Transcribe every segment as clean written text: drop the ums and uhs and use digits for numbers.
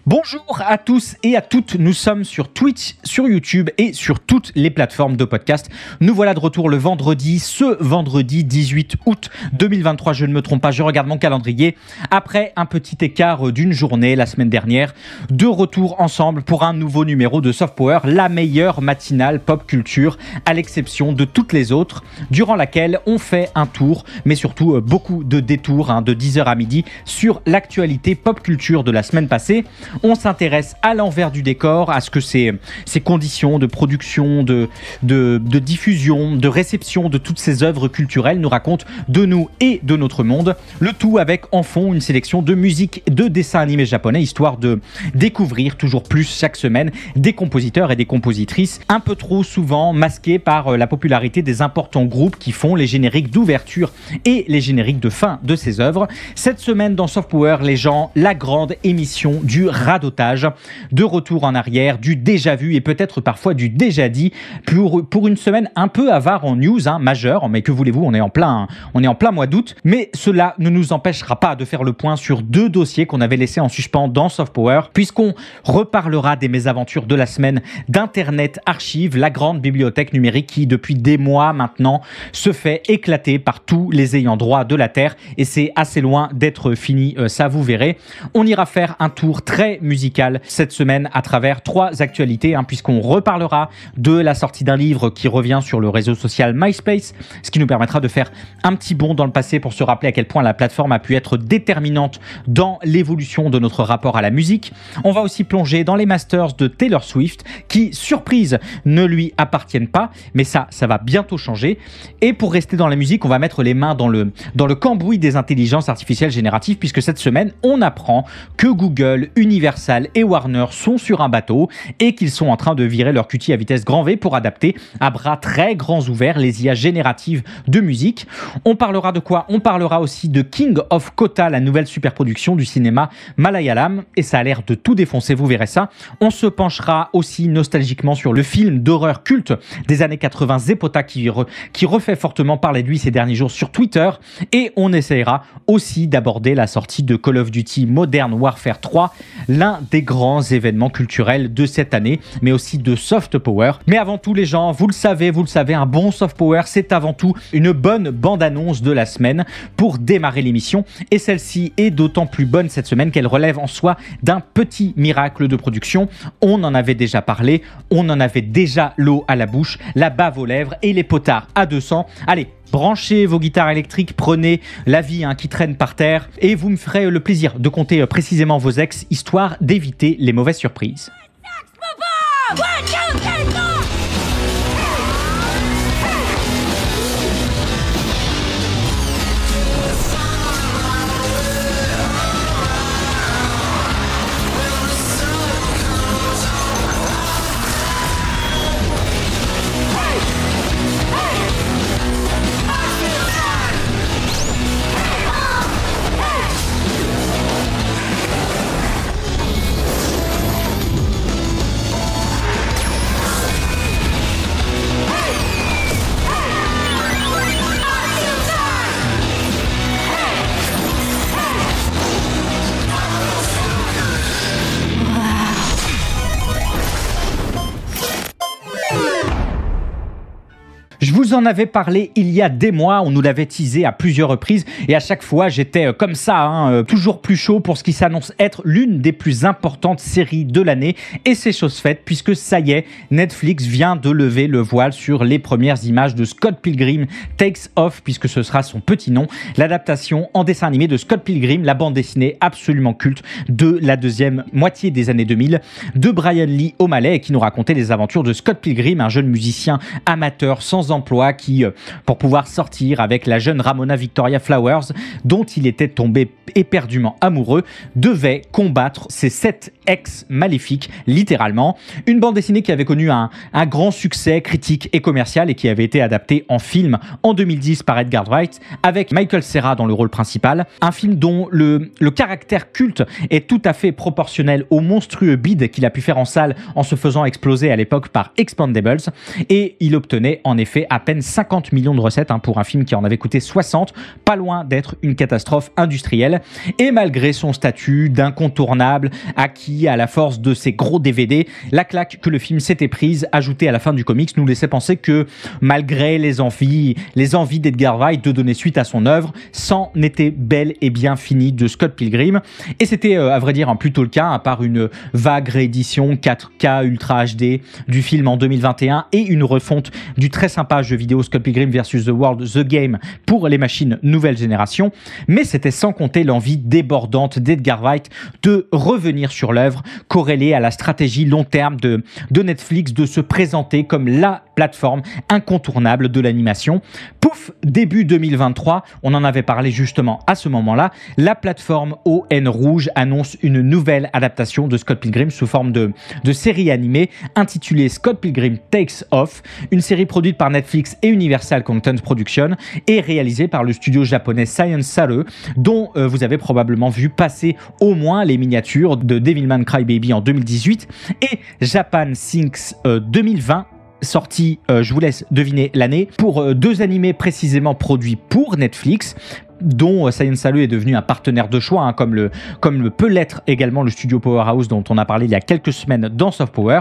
Bonjour à tous et à toutes, nous sommes sur Twitch, sur YouTube et sur toutes les plateformes de podcast. Nous voilà de retour le vendredi, ce vendredi 18 août 2023, je ne me trompe pas, je regarde mon calendrier. Après un petit écart d'une journée la semaine dernière, de retour ensemble pour un nouveau numéro de Soft Power, la meilleure matinale pop culture à l'exception de toutes les autres, durant laquelle on fait un tour, mais surtout beaucoup de détours de 10h à midi sur l'actualité pop culture de la semaine passée. On s'intéresse à l'envers du décor, à ce que ces conditions de production, de diffusion, de réception de toutes ces œuvres culturelles nous racontent de nous et de notre monde. Le tout avec en fond une sélection de musique, de dessins animés japonais, histoire de découvrir toujours plus chaque semaine des compositeurs et des compositrices un peu trop souvent masqués par la popularité des importants groupes qui font les génériques d'ouverture et les génériques de fin de ces œuvres. Cette semaine dans Soft Power, les gens, la grande émission du radotage, de retour en arrière, du déjà vu et peut-être parfois du déjà dit pour une semaine un peu avare en news majeure, mais que voulez-vous, on est en plein mois d'août, mais cela ne nous empêchera pas de faire le point sur deux dossiers qu'on avait laissés en suspens dans Soft Power, puisqu'on reparlera des mésaventures de la semaine d'Internet Archive, la grande bibliothèque numérique qui depuis des mois maintenant se fait éclater par tous les ayants droit de la Terre, et c'est assez loin d'être fini, ça vous verrez. On ira faire un tour très musical cette semaine à travers trois actualités, puisqu'on reparlera de la sortie d'un livre qui revient sur le réseau social MySpace, ce qui nous permettra de faire un petit bond dans le passé pour se rappeler à quel point la plateforme a pu être déterminante dans l'évolution de notre rapport à la musique. On va aussi plonger dans les masters de Taylor Swift qui, surprise, ne lui appartiennent pas, mais ça va bientôt changer. Et pour rester dans la musique, on va mettre les mains dans le cambouis des intelligences artificielles génératives, puisque cette semaine, on apprend que Google, Universal et Warner sont sur un bateau et qu'ils sont en train de virer leur cutie à vitesse grand V pour adapter à bras très grands ouverts les IA génératives de musique. On parlera de quoi ? On parlera aussi de King of Kota, la nouvelle superproduction du cinéma Malayalam, et ça a l'air de tout défoncer, vous verrez ça. On se penchera aussi nostalgiquement sur le film d'horreur culte des années 80 Zepota qui refait fortement parler de lui ces derniers jours sur Twitter, et on essaiera aussi d'aborder la sortie de Call of Duty Modern Warfare 3, l'un des grands événements culturels de cette année, mais aussi de Soft Power. Mais avant tout les gens, vous le savez, un bon Soft Power, c'est avant tout une bonne bande-annonce de la semaine pour démarrer l'émission, et celle-ci est d'autant plus bonne cette semaine qu'elle relève en soi d'un petit miracle de production. On en avait déjà parlé, on en avait déjà l'eau à la bouche, la bave aux lèvres et les potards à 200. Allez, branchez vos guitares électriques, prenez la vie qui traîne par terre et vous me ferez le plaisir de compter précisément vos ex, histoire d'éviter les mauvaises surprises. Je vous en avais parlé il y a des mois, on nous l'avait teasé à plusieurs reprises et à chaque fois j'étais comme ça, toujours plus chaud pour ce qui s'annonce être l'une des plus importantes séries de l'année, et c'est chose faite puisque ça y est, Netflix vient de lever le voile sur les premières images de Scott Pilgrim Takes Off, puisque ce sera son petit nom, l'adaptation en dessin animé de Scott Pilgrim, la bande dessinée absolument culte de la deuxième moitié des années 2000 de Brian Lee O'Malley, qui nous racontait les aventures de Scott Pilgrim, un jeune musicien amateur sans emploi qui, pour pouvoir sortir avec la jeune Ramona Victoria Flowers, dont il était tombé éperdument amoureux, devait combattre ses 7 ex maléfiques, littéralement. Une bande dessinée qui avait connu un grand succès critique et commercial et qui avait été adaptée en film en 2010 par Edgar Wright, avec Michael Cera dans le rôle principal. Un film dont le caractère culte est tout à fait proportionnel au monstrueux bide qu'il a pu faire en salle en se faisant exploser à l'époque par Expendables, et il obtenait en effet fait à peine 50 millions de recettes pour un film qui en avait coûté 60, pas loin d'être une catastrophe industrielle. Et malgré son statut d'incontournable acquis à la force de ses gros DVD, la claque que le film s'était prise, ajoutée à la fin du comics, nous laissait penser que malgré les envies d'Edgar Wright de donner suite à son œuvre, c'en était bel et bien fini de Scott Pilgrim. Et c'était à vrai dire plutôt le cas, à part une vague réédition 4K Ultra HD du film en 2021 et une refonte du très sympa jeu vidéo Scott Pilgrim vs The World The Game pour les machines nouvelle génération. Mais c'était sans compter l'envie débordante d'Edgar Wright de revenir sur l'œuvre, corrélée à la stratégie long terme de Netflix de se présenter comme la plateforme incontournable de l'animation. Pouf, début 2023, on en avait parlé justement à ce moment-là, la plateforme ON Rouge annonce une nouvelle adaptation de Scott Pilgrim sous forme de série animée intitulée Scott Pilgrim Takes Off, une série produite par Netflix et Universal Content Production et réalisée par le studio japonais Science Saru, dont vous avez probablement vu passer au moins les miniatures de Devilman Crybaby en 2018 et Japan Sinks 2020, sorti, je vous laisse deviner l'année, pour deux animés précisément produits pour Netflix, dont Science Saru est devenu un partenaire de choix, comme le peut l'être également le studio Powerhouse dont on a parlé il y a quelques semaines dans Soft Power.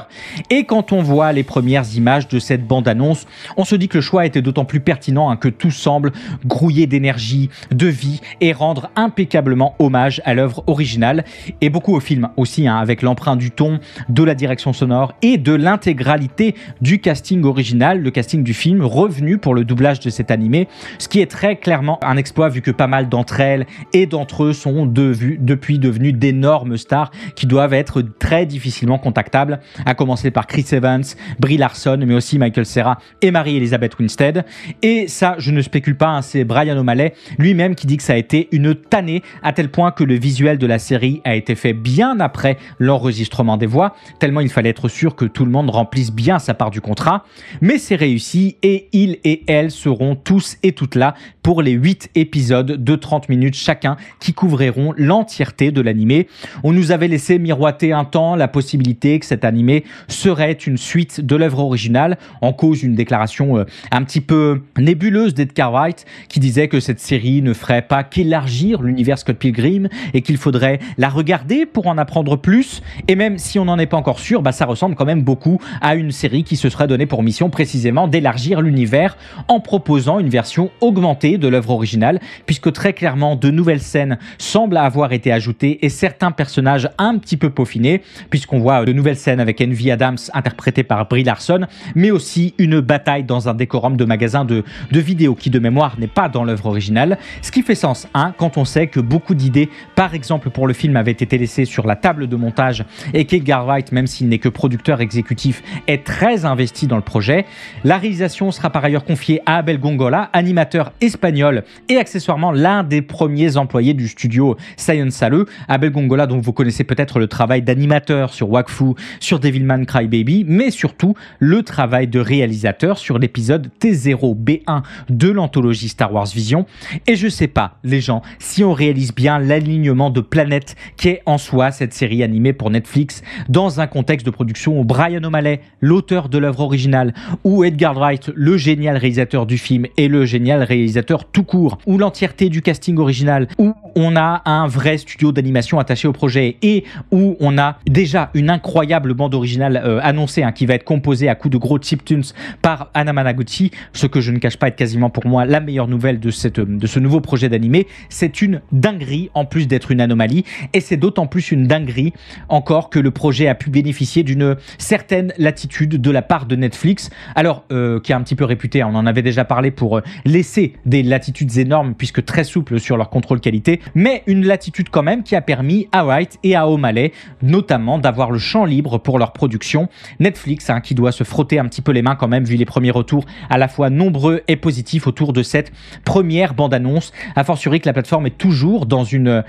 Et quand on voit les premières images de cette bande-annonce, on se dit que le choix était d'autant plus pertinent que tout semble grouiller d'énergie, de vie et rendre impeccablement hommage à l'œuvre originale et beaucoup au film aussi, avec l'empreinte du ton, de la direction sonore et de l'intégralité du casting original, le casting du film revenu pour le doublage de cet animé, ce qui est très clairement un exploit vu que pas mal d'entre elles et d'entre eux sont depuis devenus d'énormes stars qui doivent être très difficilement contactables, à commencer par Chris Evans, Brie Larson, mais aussi Michael Cera et Mary-Elizabeth Winstead. Et ça, je ne spécule pas, c'est Brian O'Malley lui-même qui dit que ça a été une tannée, à tel point que le visuel de la série a été fait bien après l'enregistrement des voix, tellement il fallait être sûr que tout le monde remplisse bien sa part du contrat. Mais c'est réussi et ils et elles seront tous et toutes là pour les 8 épisodes de 30 minutes chacun qui couvriront l'entièreté de l'animé. On nous avait laissé miroiter un temps la possibilité que cet animé serait une suite de l'œuvre originale, en cause une déclaration un petit peu nébuleuse d'Edgar Wright qui disait que cette série ne ferait pas qu'élargir l'univers Scott Pilgrim et qu'il faudrait la regarder pour en apprendre plus. Et même si on n'en est pas encore sûr, ça ressemble quand même beaucoup à une série qui se serait donnée pour mission précisément d'élargir l'univers en proposant une version augmentée de l'œuvre originale, puisque très clairement de nouvelles scènes semblent avoir été ajoutées et certains personnages un petit peu peaufinés, puisqu'on voit de nouvelles scènes avec Envy Adams interprétée par Brie Larson, mais aussi une bataille dans un décorum de magasin de vidéos qui de mémoire n'est pas dans l'œuvre originale, ce qui fait sens quand on sait que beaucoup d'idées, par exemple pour le film, avaient été laissées sur la table de montage et qu'Edgar Wright, même s'il n'est que producteur exécutif, est très investi dans le projet. La réalisation sera par ailleurs confiée à Abel Gongola, animateur espagnol et accessoirement l'un des premiers employés du studio Science Saru. Abel Gongola, dont vous connaissez peut-être le travail d'animateur sur Wakfu, sur Devilman Crybaby, mais surtout le travail de réalisateur sur l'épisode T0B1 de l'anthologie Star Wars Vision. Et je sais pas, les gens, si on réalise bien l'alignement de planètes qu'est en soi cette série animée pour Netflix, dans un contexte de production où Brian O'Malley, l'auteur de l'œuvre originale, ou Edgar Wright, le génial réalisateur du film et le génial réalisateur tout court, ou l'entièreté du casting original, où on a un vrai studio d'animation attaché au projet et où on a déjà une incroyable bande originale annoncée qui va être composée à coups de gros chiptunes par Hana Managuchi, ce que je ne cache pas être quasiment pour moi la meilleure nouvelle de ce nouveau projet d'animé. C'est une dinguerie en plus d'être une anomalie, et c'est d'autant plus une dinguerie encore que le projet a pu bénéficier d'une certaine latitude de la part de Netflix, alors qui est un petit peu réputé, on en avait déjà parlé pour laisser des latitudes énormes puisque très souples sur leur contrôle qualité, mais une latitude quand même qui a permis à Wright et à O'Malley notamment d'avoir le champ libre pour leur production. Netflix qui doit se frotter un petit peu les mains quand même vu les premiers retours à la fois nombreux et positifs autour de cette première bande-annonce, a fortiori que la plateforme est toujours dans une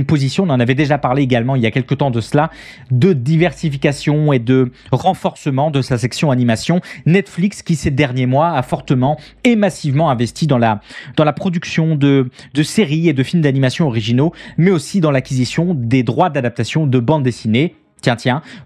position, on en avait déjà parlé également il y a quelques temps de cela, de diversification et de renforcement de sa section animation. Netflix qui ces derniers mois a fortement et massivement investi dans la production de séries et de films d'animation originaux, mais aussi dans l'acquisition des droits d'adaptation de bandes dessinées,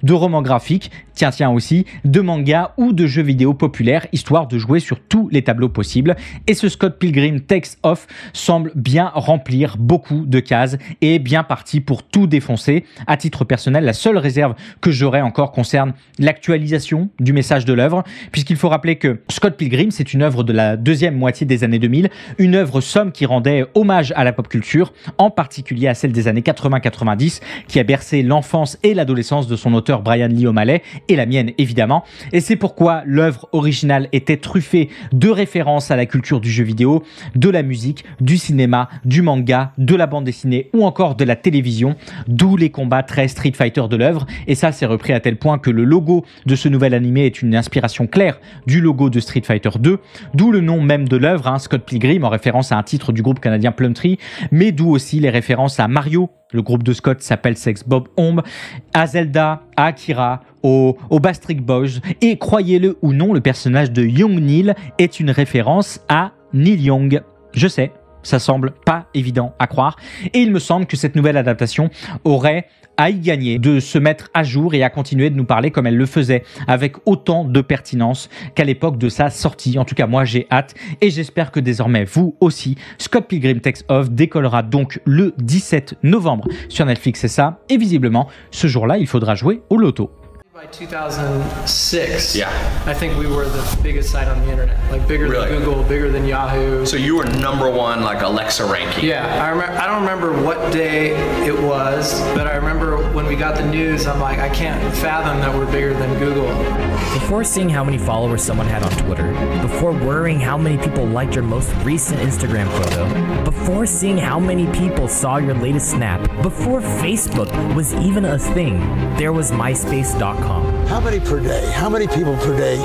de romans graphiques, tiens aussi, de mangas ou de jeux vidéo populaires, histoire de jouer sur tous les tableaux possibles. Et ce Scott Pilgrim Takes Off semble bien remplir beaucoup de cases et est bien parti pour tout défoncer. À titre personnel, la seule réserve que j'aurais encore concerne l'actualisation du message de l'œuvre, puisqu'il faut rappeler que Scott Pilgrim, c'est une œuvre de la deuxième moitié des années 2000, une œuvre somme qui rendait hommage à la pop culture, en particulier à celle des années 80-90, qui a bercé l'enfance et l'adolescence de son auteur Brian Lee O'Malley, et la mienne évidemment. Et c'est pourquoi l'œuvre originale était truffée de références à la culture du jeu vidéo, de la musique, du cinéma, du manga, de la bande dessinée ou encore de la télévision, d'où les combats très Street Fighter de l'œuvre. Et ça, c'est repris à tel point que le logo de ce nouvel animé est une inspiration claire du logo de Street Fighter 2, d'où le nom même de l'œuvre, Scott Pilgrim, en référence à un titre du groupe canadien Plumtree, mais d'où aussi les références à Mario. Le groupe de Scott s'appelle Sex Bob Omb, à Zelda, à Akira, aux Backstreet Boys. Et croyez-le ou non, le personnage de Young Neil est une référence à Neil Young. Je sais, ça semble pas évident à croire. Et il me semble que cette nouvelle adaptation aurait à y gagner de se mettre à jour et à continuer de nous parler comme elle le faisait, avec autant de pertinence qu'à l'époque de sa sortie. En tout cas, moi, j'ai hâte et j'espère que désormais, vous aussi. Scott Pilgrim Takes Off décollera donc le 17 novembre sur Netflix, c'est ça. Et visiblement, ce jour-là, il faudra jouer au loto. By 2006, I think we were the biggest site on the internet, like bigger than Google, bigger than Yahoo. So you were #1, like Alexa ranking. Yeah, I don't remember what day it was, but I remember when we got the news, I'm like, I can't fathom that we're bigger than Google. Before seeing how many followers someone had on Twitter, before worrying how many people liked your most recent Instagram photo, before seeing how many people saw your latest snap, before Facebook was even a thing, there was MySpace.com. How many per day? How many people per day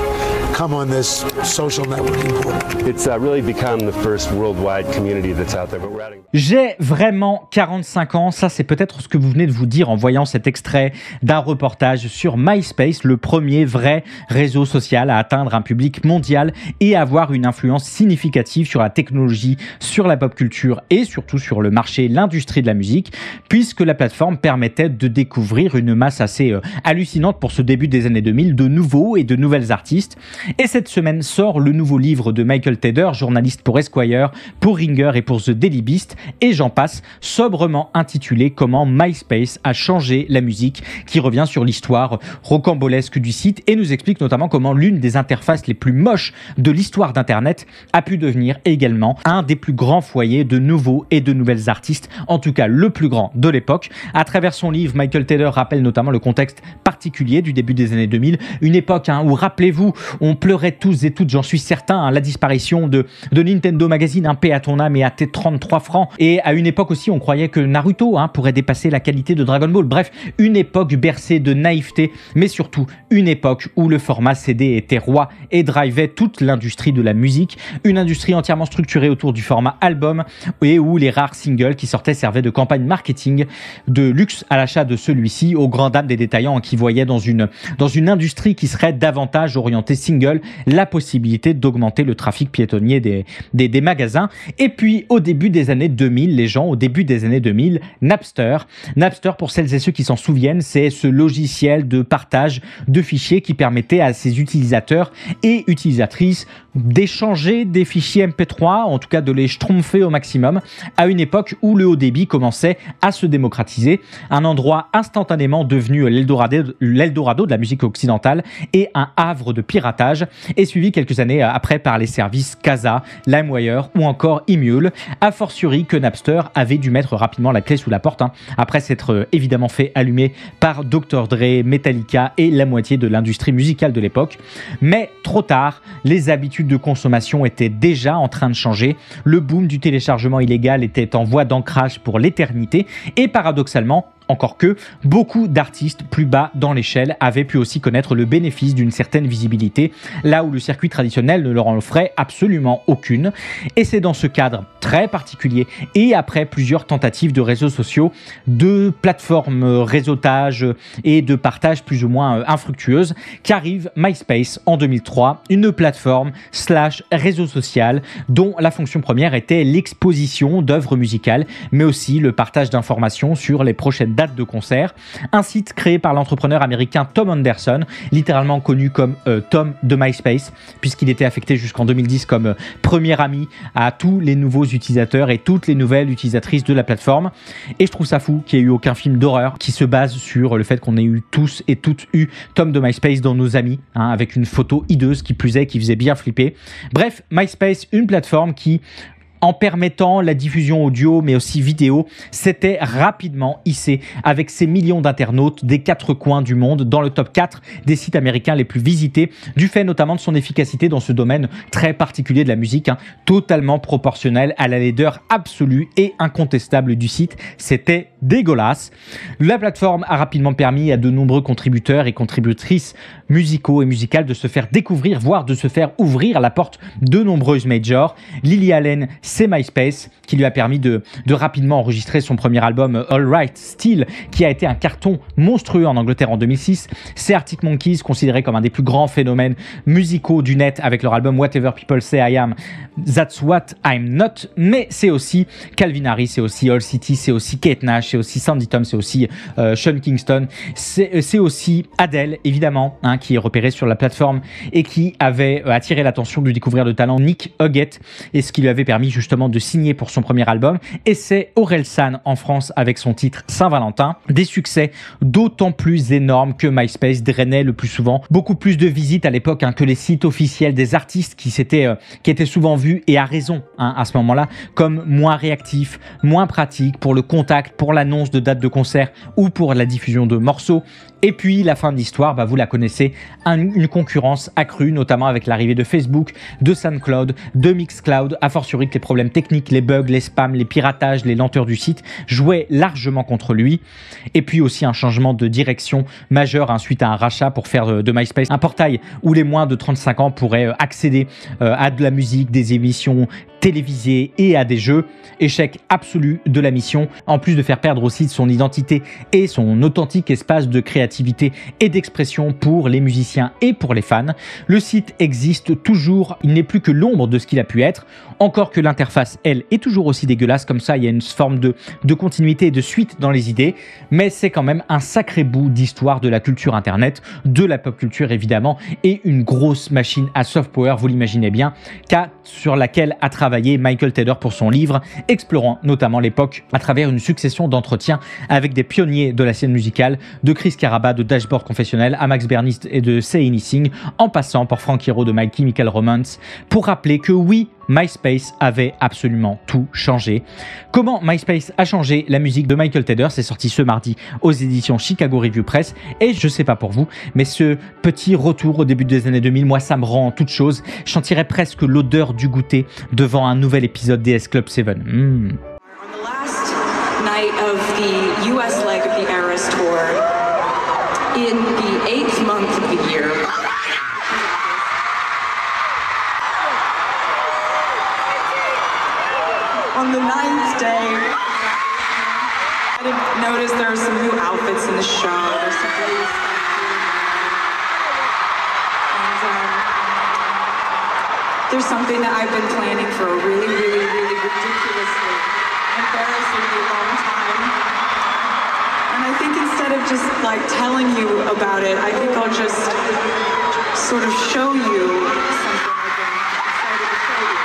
come on this social networking portal? It's really become the first worldwide community that's out there, but we're adding. J'ai vraiment 45 ans, ça c'est peut-être ce que vous venez de vous dire en voyant cet extrait d'un reportage sur MySpace, le premier vrai réseau social à atteindre un public mondial et à avoir une influence significative sur la technologie, sur la pop culture et surtout sur le marché, l'industrie de la musique, puisque la plateforme permettait de découvrir une masse assez hallucinante pour ce début des années 2000 de nouveaux et de nouvelles artistes. Et cette semaine sort le nouveau livre de Michael Tedder, journaliste pour Esquire, pour Ringer et pour The Daily Beast, et j'en passe, sobrement intitulé Comment MySpace a changé la musique, qui revient sur l'histoire rocambolesque du site et nous explique notamment comment l'une des interfaces les plus moches de l'histoire d'Internet a pu devenir également un des plus grands foyers de nouveaux et de nouvelles artistes, en tout cas le plus grand de l'époque. À travers son livre, Michael Tedder rappelle notamment le contexte particulier du début des années 2000, une époque où, rappelez-vous, on pleurait tous et toutes, j'en suis certain, la disparition de Nintendo Magazine, paix à ton âme et à tes 33 francs. Et à une époque aussi, on croyait que Naruto pourrait dépasser la qualité de Dragon Ball. Bref, une époque bercée de naïveté, mais surtout une époque où le format CD était roi et drivait toute l'industrie de la musique. Une industrie entièrement structurée autour du format album et où les rares singles qui sortaient servaient de campagne marketing de luxe à l'achat de celui-ci, aux grandes dames des détaillants qui voyaient dans une industrie qui serait davantage orientée single la possibilité d'augmenter le trafic piétonnier des magasins. Et puis au début des années 2000, au début des années 2000, Napster, pour celles et ceux qui s'en souviennent, c'est ce logiciel de partage de fichiers qui permettait à ses utilisateurs et utilisatrices d'échanger des fichiers MP3, en tout cas de les schtroumpfer au maximum, à une époque où le haut débit commençait à se démocratiser, un endroit instantanément devenu l'Eldorado de la musique occidentale et un havre de piratage, et suivi quelques années après par les services Kazaa, LimeWire ou encore Emule, a fortiori que Napster avait dû mettre rapidement la clé sous la porte, après s'être évidemment fait allumer par Dr. Dre, Metallica et la moitié de l'industrie musicale de l'époque. Mais trop tard, les habitudes de consommation étaient déjà en train de changer, le boom du téléchargement illégal était en voie d'ancrage pour l'éternité et paradoxalement, encore que beaucoup d'artistes plus bas dans l'échelle avaient pu aussi connaître le bénéfice d'une certaine visibilité, là où le circuit traditionnel ne leur en offrait absolument aucune. Et c'est dans ce cadre très particulier, et après plusieurs tentatives de réseaux sociaux, de plateformes réseautage et de partage plus ou moins infructueuses, qu'arrive MySpace en 2003, une plateforme / réseau social dont la fonction première était l'exposition d'œuvres musicales, mais aussi le partage d'informations sur les prochaines date de concert. Un site créé par l'entrepreneur américain Tom Anderson, littéralement connu comme Tom de MySpace, puisqu'il était affecté jusqu'en 2010 comme premier ami à tous les nouveaux utilisateurs et toutes les nouvelles utilisatrices de la plateforme. Et je trouve ça fou qu'il n'y ait eu aucun film d'horreur qui se base sur le fait qu'on ait eu tous et toutes eu Tom de MySpace dans nos amis, hein, avec une photo hideuse qui plus est, qui faisait bien flipper. Bref, MySpace, une plateforme qui, en permettant la diffusion audio mais aussi vidéo, s'était rapidement hissé avec ses millions d'internautes des quatre coins du monde dans le top 4 des sites américains les plus visités, du fait notamment de son efficacité dans ce domaine très particulier de la musique, hein, totalement proportionnel à la laideur absolue et incontestable du site. C'était dégueulasse. La plateforme a rapidement permis à de nombreux contributeurs et contributrices musicaux et musicales de se faire découvrir, voire de se faire ouvrir la porte de nombreuses majors. Lily Allen, c'est MySpace qui lui a permis de rapidement enregistrer son premier album All Right Still, qui a été un carton monstrueux en Angleterre en 2006. C'est Arctic Monkeys, considéré comme un des plus grands phénomènes musicaux du net avec leur album Whatever People Say I Am, That's What I'm Not. Mais c'est aussi Calvin Harris, c'est aussi All City, c'est aussi Kate Nash, c'est aussi Sandy Tom, c'est aussi Sean Kingston, c'est aussi Adele, évidemment, hein, qui est repéré sur la plateforme et qui avait attiré l'attention du découvreur de talent Nick Huggett, et ce qui lui avait permis justement de signer pour son premier album. Et c'est Orelsan en France avec son titre Saint-Valentin. Des succès d'autant plus énormes que MySpace drainait le plus souvent beaucoup plus de visites à l'époque, hein, que les sites officiels des artistes qui étaient souvent vus, et à raison, hein, à ce moment-là, comme moins réactifs, moins pratiques pour le contact, pour l'annonce de dates de concert ou pour la diffusion de morceaux. Et puis la fin de l'histoire, bah, vous la connaissez, une concurrence accrue, notamment avec l'arrivée de Facebook, de SoundCloud, de Mixcloud, a fortiori que les problèmes techniques, les bugs, les spams, les piratages, les lenteurs du site jouaient largement contre lui. Et puis aussi un changement de direction majeur, hein, suite à un rachat pour faire de MySpace un portail où les moins de 35 ans pourraient accéder à de la musique, des émissions télévisées et à des jeux. Échec absolu de la mission, en plus de faire perdre au site son identité et son authentique espace de créativité et d'expression pour les musiciens et pour les fans. Le site existe toujours, il n'est plus que l'ombre de ce qu'il a pu être, encore que l'interface, elle, est toujours aussi dégueulasse. Comme ça, il y a une forme de continuité et de suite dans les idées, mais c'est quand même un sacré bout d'histoire de la culture internet, de la pop culture évidemment, et une grosse machine à soft power, vous l'imaginez bien, sur laquelle a travaillé Michael Taylor pour son livre, explorant notamment l'époque à travers une succession d'entretiens avec des pionniers de la scène musicale, de Chris Caraba de Dashboard Confessionnel à Max Bernis et de Say Anything, en passant par Frank Hero de My Chemical Romance, pour rappeler que oui, MySpace avait absolument tout changé. Comment MySpace a changé la musique de Michael Taylor, c'est sorti ce mardi aux éditions Chicago Review Press, et je sais pas pour vous, mais ce petit retour au début des années 2000, moi ça me rend toute chose. Je sentirais presque l'odeur du goûter devant un nouvel épisode DS Club 7. On the last night of the US leg of the Eras Tour, in the 8th month of the year, on the 9th day, I didn't notice there are some new outfits in the show. There's some blue stuff. And there's something that I've been planning for a really, really, really ridiculously, embarrassingly long time. And I think instead of just like telling you about it, I think I'll just sort of show you something I've been excited to show you.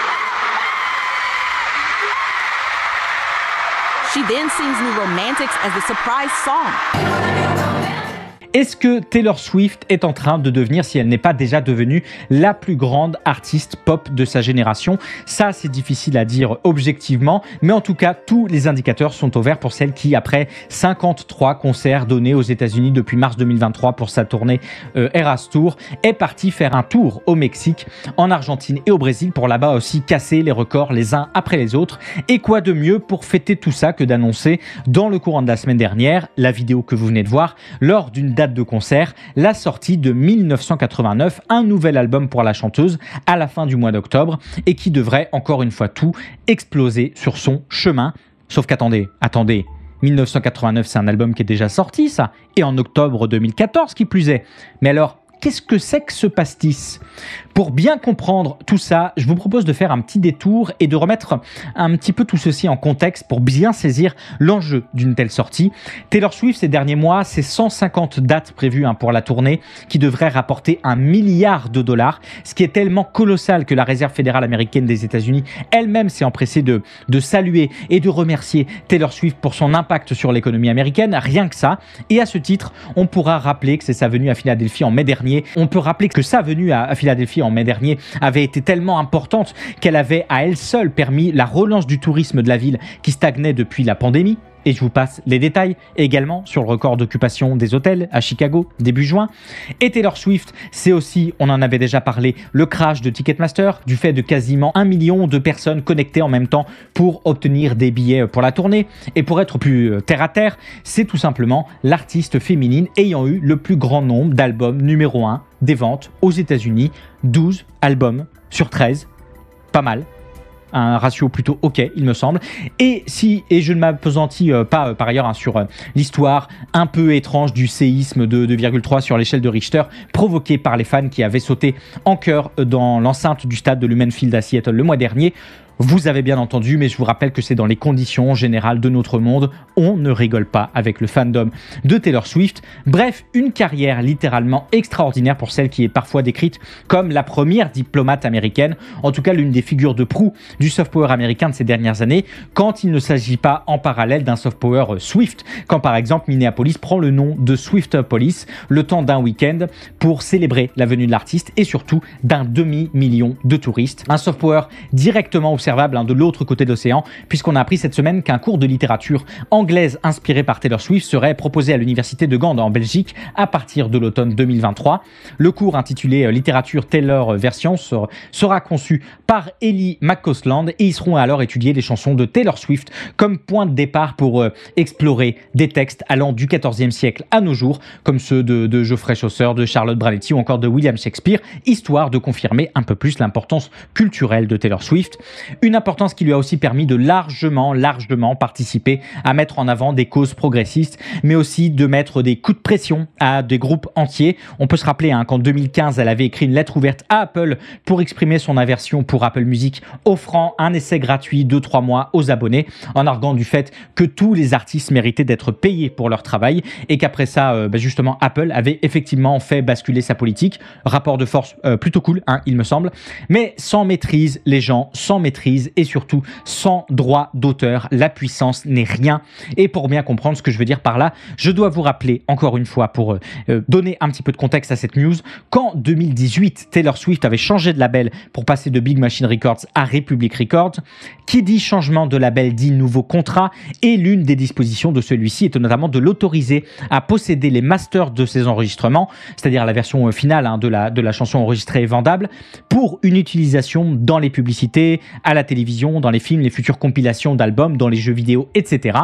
She then sings new Romantics as the surprise song. Est-ce que Taylor Swift est en train de devenir, si elle n'est pas déjà devenue, la plus grande artiste pop de sa génération? Ça, c'est difficile à dire objectivement, mais en tout cas, tous les indicateurs sont au vert pour celle qui, après 53 concerts donnés aux États-Unis depuis mars 2023 pour sa tournée Eras Tour, est partie faire un tour au Mexique, en Argentine et au Brésil pour là-bas aussi casser les records les uns après les autres. Et quoi de mieux pour fêter tout ça que d'annoncer dans le courant de la semaine dernière, la vidéo que vous venez de voir, lors d'une date de concert, la sortie de 1989, un nouvel album pour la chanteuse à la fin du mois d'octobre, et qui devrait encore une fois tout exploser sur son chemin. Sauf qu'attendez, 1989 c'est un album qui est déjà sorti ça, et en octobre 2014 qui plus est. Mais alors, qu'est-ce que c'est que ce pastis? Pour bien comprendre tout ça, je vous propose de faire un petit détour et de remettre un petit peu tout ceci en contexte pour bien saisir l'enjeu d'une telle sortie. Taylor Swift, ces derniers mois, c'est 150 dates prévues pour la tournée qui devraient rapporter $1 milliard, ce qui est tellement colossal que la Réserve fédérale américaine des États-Unis elle-même s'est empressée de saluer et de remercier Taylor Swift pour son impact sur l'économie américaine, rien que ça. Et à ce titre, on pourra rappeler que c'est sa venue à Philadelphie en mai dernier. On peut rappeler que sa venue à Philadelphie en mai dernier avait été tellement importante qu'elle avait à elle seule permis la relance du tourisme de la ville qui stagnait depuis la pandémie. Et je vous passe les détails également sur le record d'occupation des hôtels à Chicago début juin. Et Taylor Swift, c'est aussi, on en avait déjà parlé, le crash de Ticketmaster, du fait de quasiment 1 million de personnes connectées en même temps pour obtenir des billets pour la tournée. Et pour être plus terre à terre, c'est tout simplement l'artiste féminine ayant eu le plus grand nombre d'albums numéro 1 des ventes aux États-Unis, 12 albums sur 13, pas mal. Un ratio plutôt ok, il me semble. Et je ne m'appesantis pas par ailleurs sur l'histoire un peu étrange du séisme de 2,3 sur l'échelle de Richter provoqué par les fans qui avaient sauté en chœur dans l'enceinte du stade de Lumen Field à Seattle le mois dernier. Vous avez bien entendu, mais je vous rappelle que c'est dans les conditions générales de notre monde. On ne rigole pas avec le fandom de Taylor Swift. Bref, une carrière littéralement extraordinaire pour celle qui est parfois décrite comme la première diplomate américaine, en tout cas l'une des figures de proue du soft power américain de ces dernières années, quand il ne s'agit pas en parallèle d'un soft power Swift, quand par exemple Minneapolis prend le nom de Swiftopolis le temps d'un week-end pour célébrer la venue de l'artiste et surtout d'un demi-million de touristes. Un soft power directement observable de l'autre côté de l'océan, puisqu'on a appris cette semaine qu'un cours de littérature anglaise inspiré par Taylor Swift serait proposé à l'université de Gand en Belgique à partir de l'automne 2023. Le cours intitulé Littérature Taylor Version sera conçu par Ellie McCausland et ils seront alors étudier les chansons de Taylor Swift comme point de départ pour explorer des textes allant du XIVe siècle à nos jours, comme ceux de Geoffrey Chaucer, de Charlotte Brontë ou encore de William Shakespeare, histoire de confirmer un peu plus l'importance culturelle de Taylor Swift. Une importance qui lui a aussi permis de largement participer à mettre en avant des causes progressistes, mais aussi de mettre des coups de pression à des groupes entiers. On peut se rappeler qu'en 2015, elle avait écrit une lettre ouverte à Apple pour exprimer son aversion pour Apple Music, offrant un essai gratuit de 3 mois aux abonnés, en arguant du fait que tous les artistes méritaient d'être payés pour leur travail et qu'après ça, justement, Apple avait effectivement fait basculer sa politique. Rapport de force plutôt cool, il me semble, mais sans maîtrise, les gens, sans maîtrise et surtout sans droit d'auteur, la puissance n'est rien. Et pour bien comprendre ce que je veux dire par là, je dois vous rappeler encore une fois pour donner un petit peu de contexte à cette news, qu'en 2018, Taylor Swift avait changé de label pour passer de Big Machine Records à Republic Records. Qui dit changement de label dit nouveau contrat et l'une des dispositions de celui-ci était notamment de l'autoriser à posséder les masters de ses enregistrements, c'est-à-dire la version finale de la chanson enregistrée et vendable, pour une utilisation dans les publicités, à la télévision, dans les films, les futures compilations d'albums, dans les jeux vidéo, etc.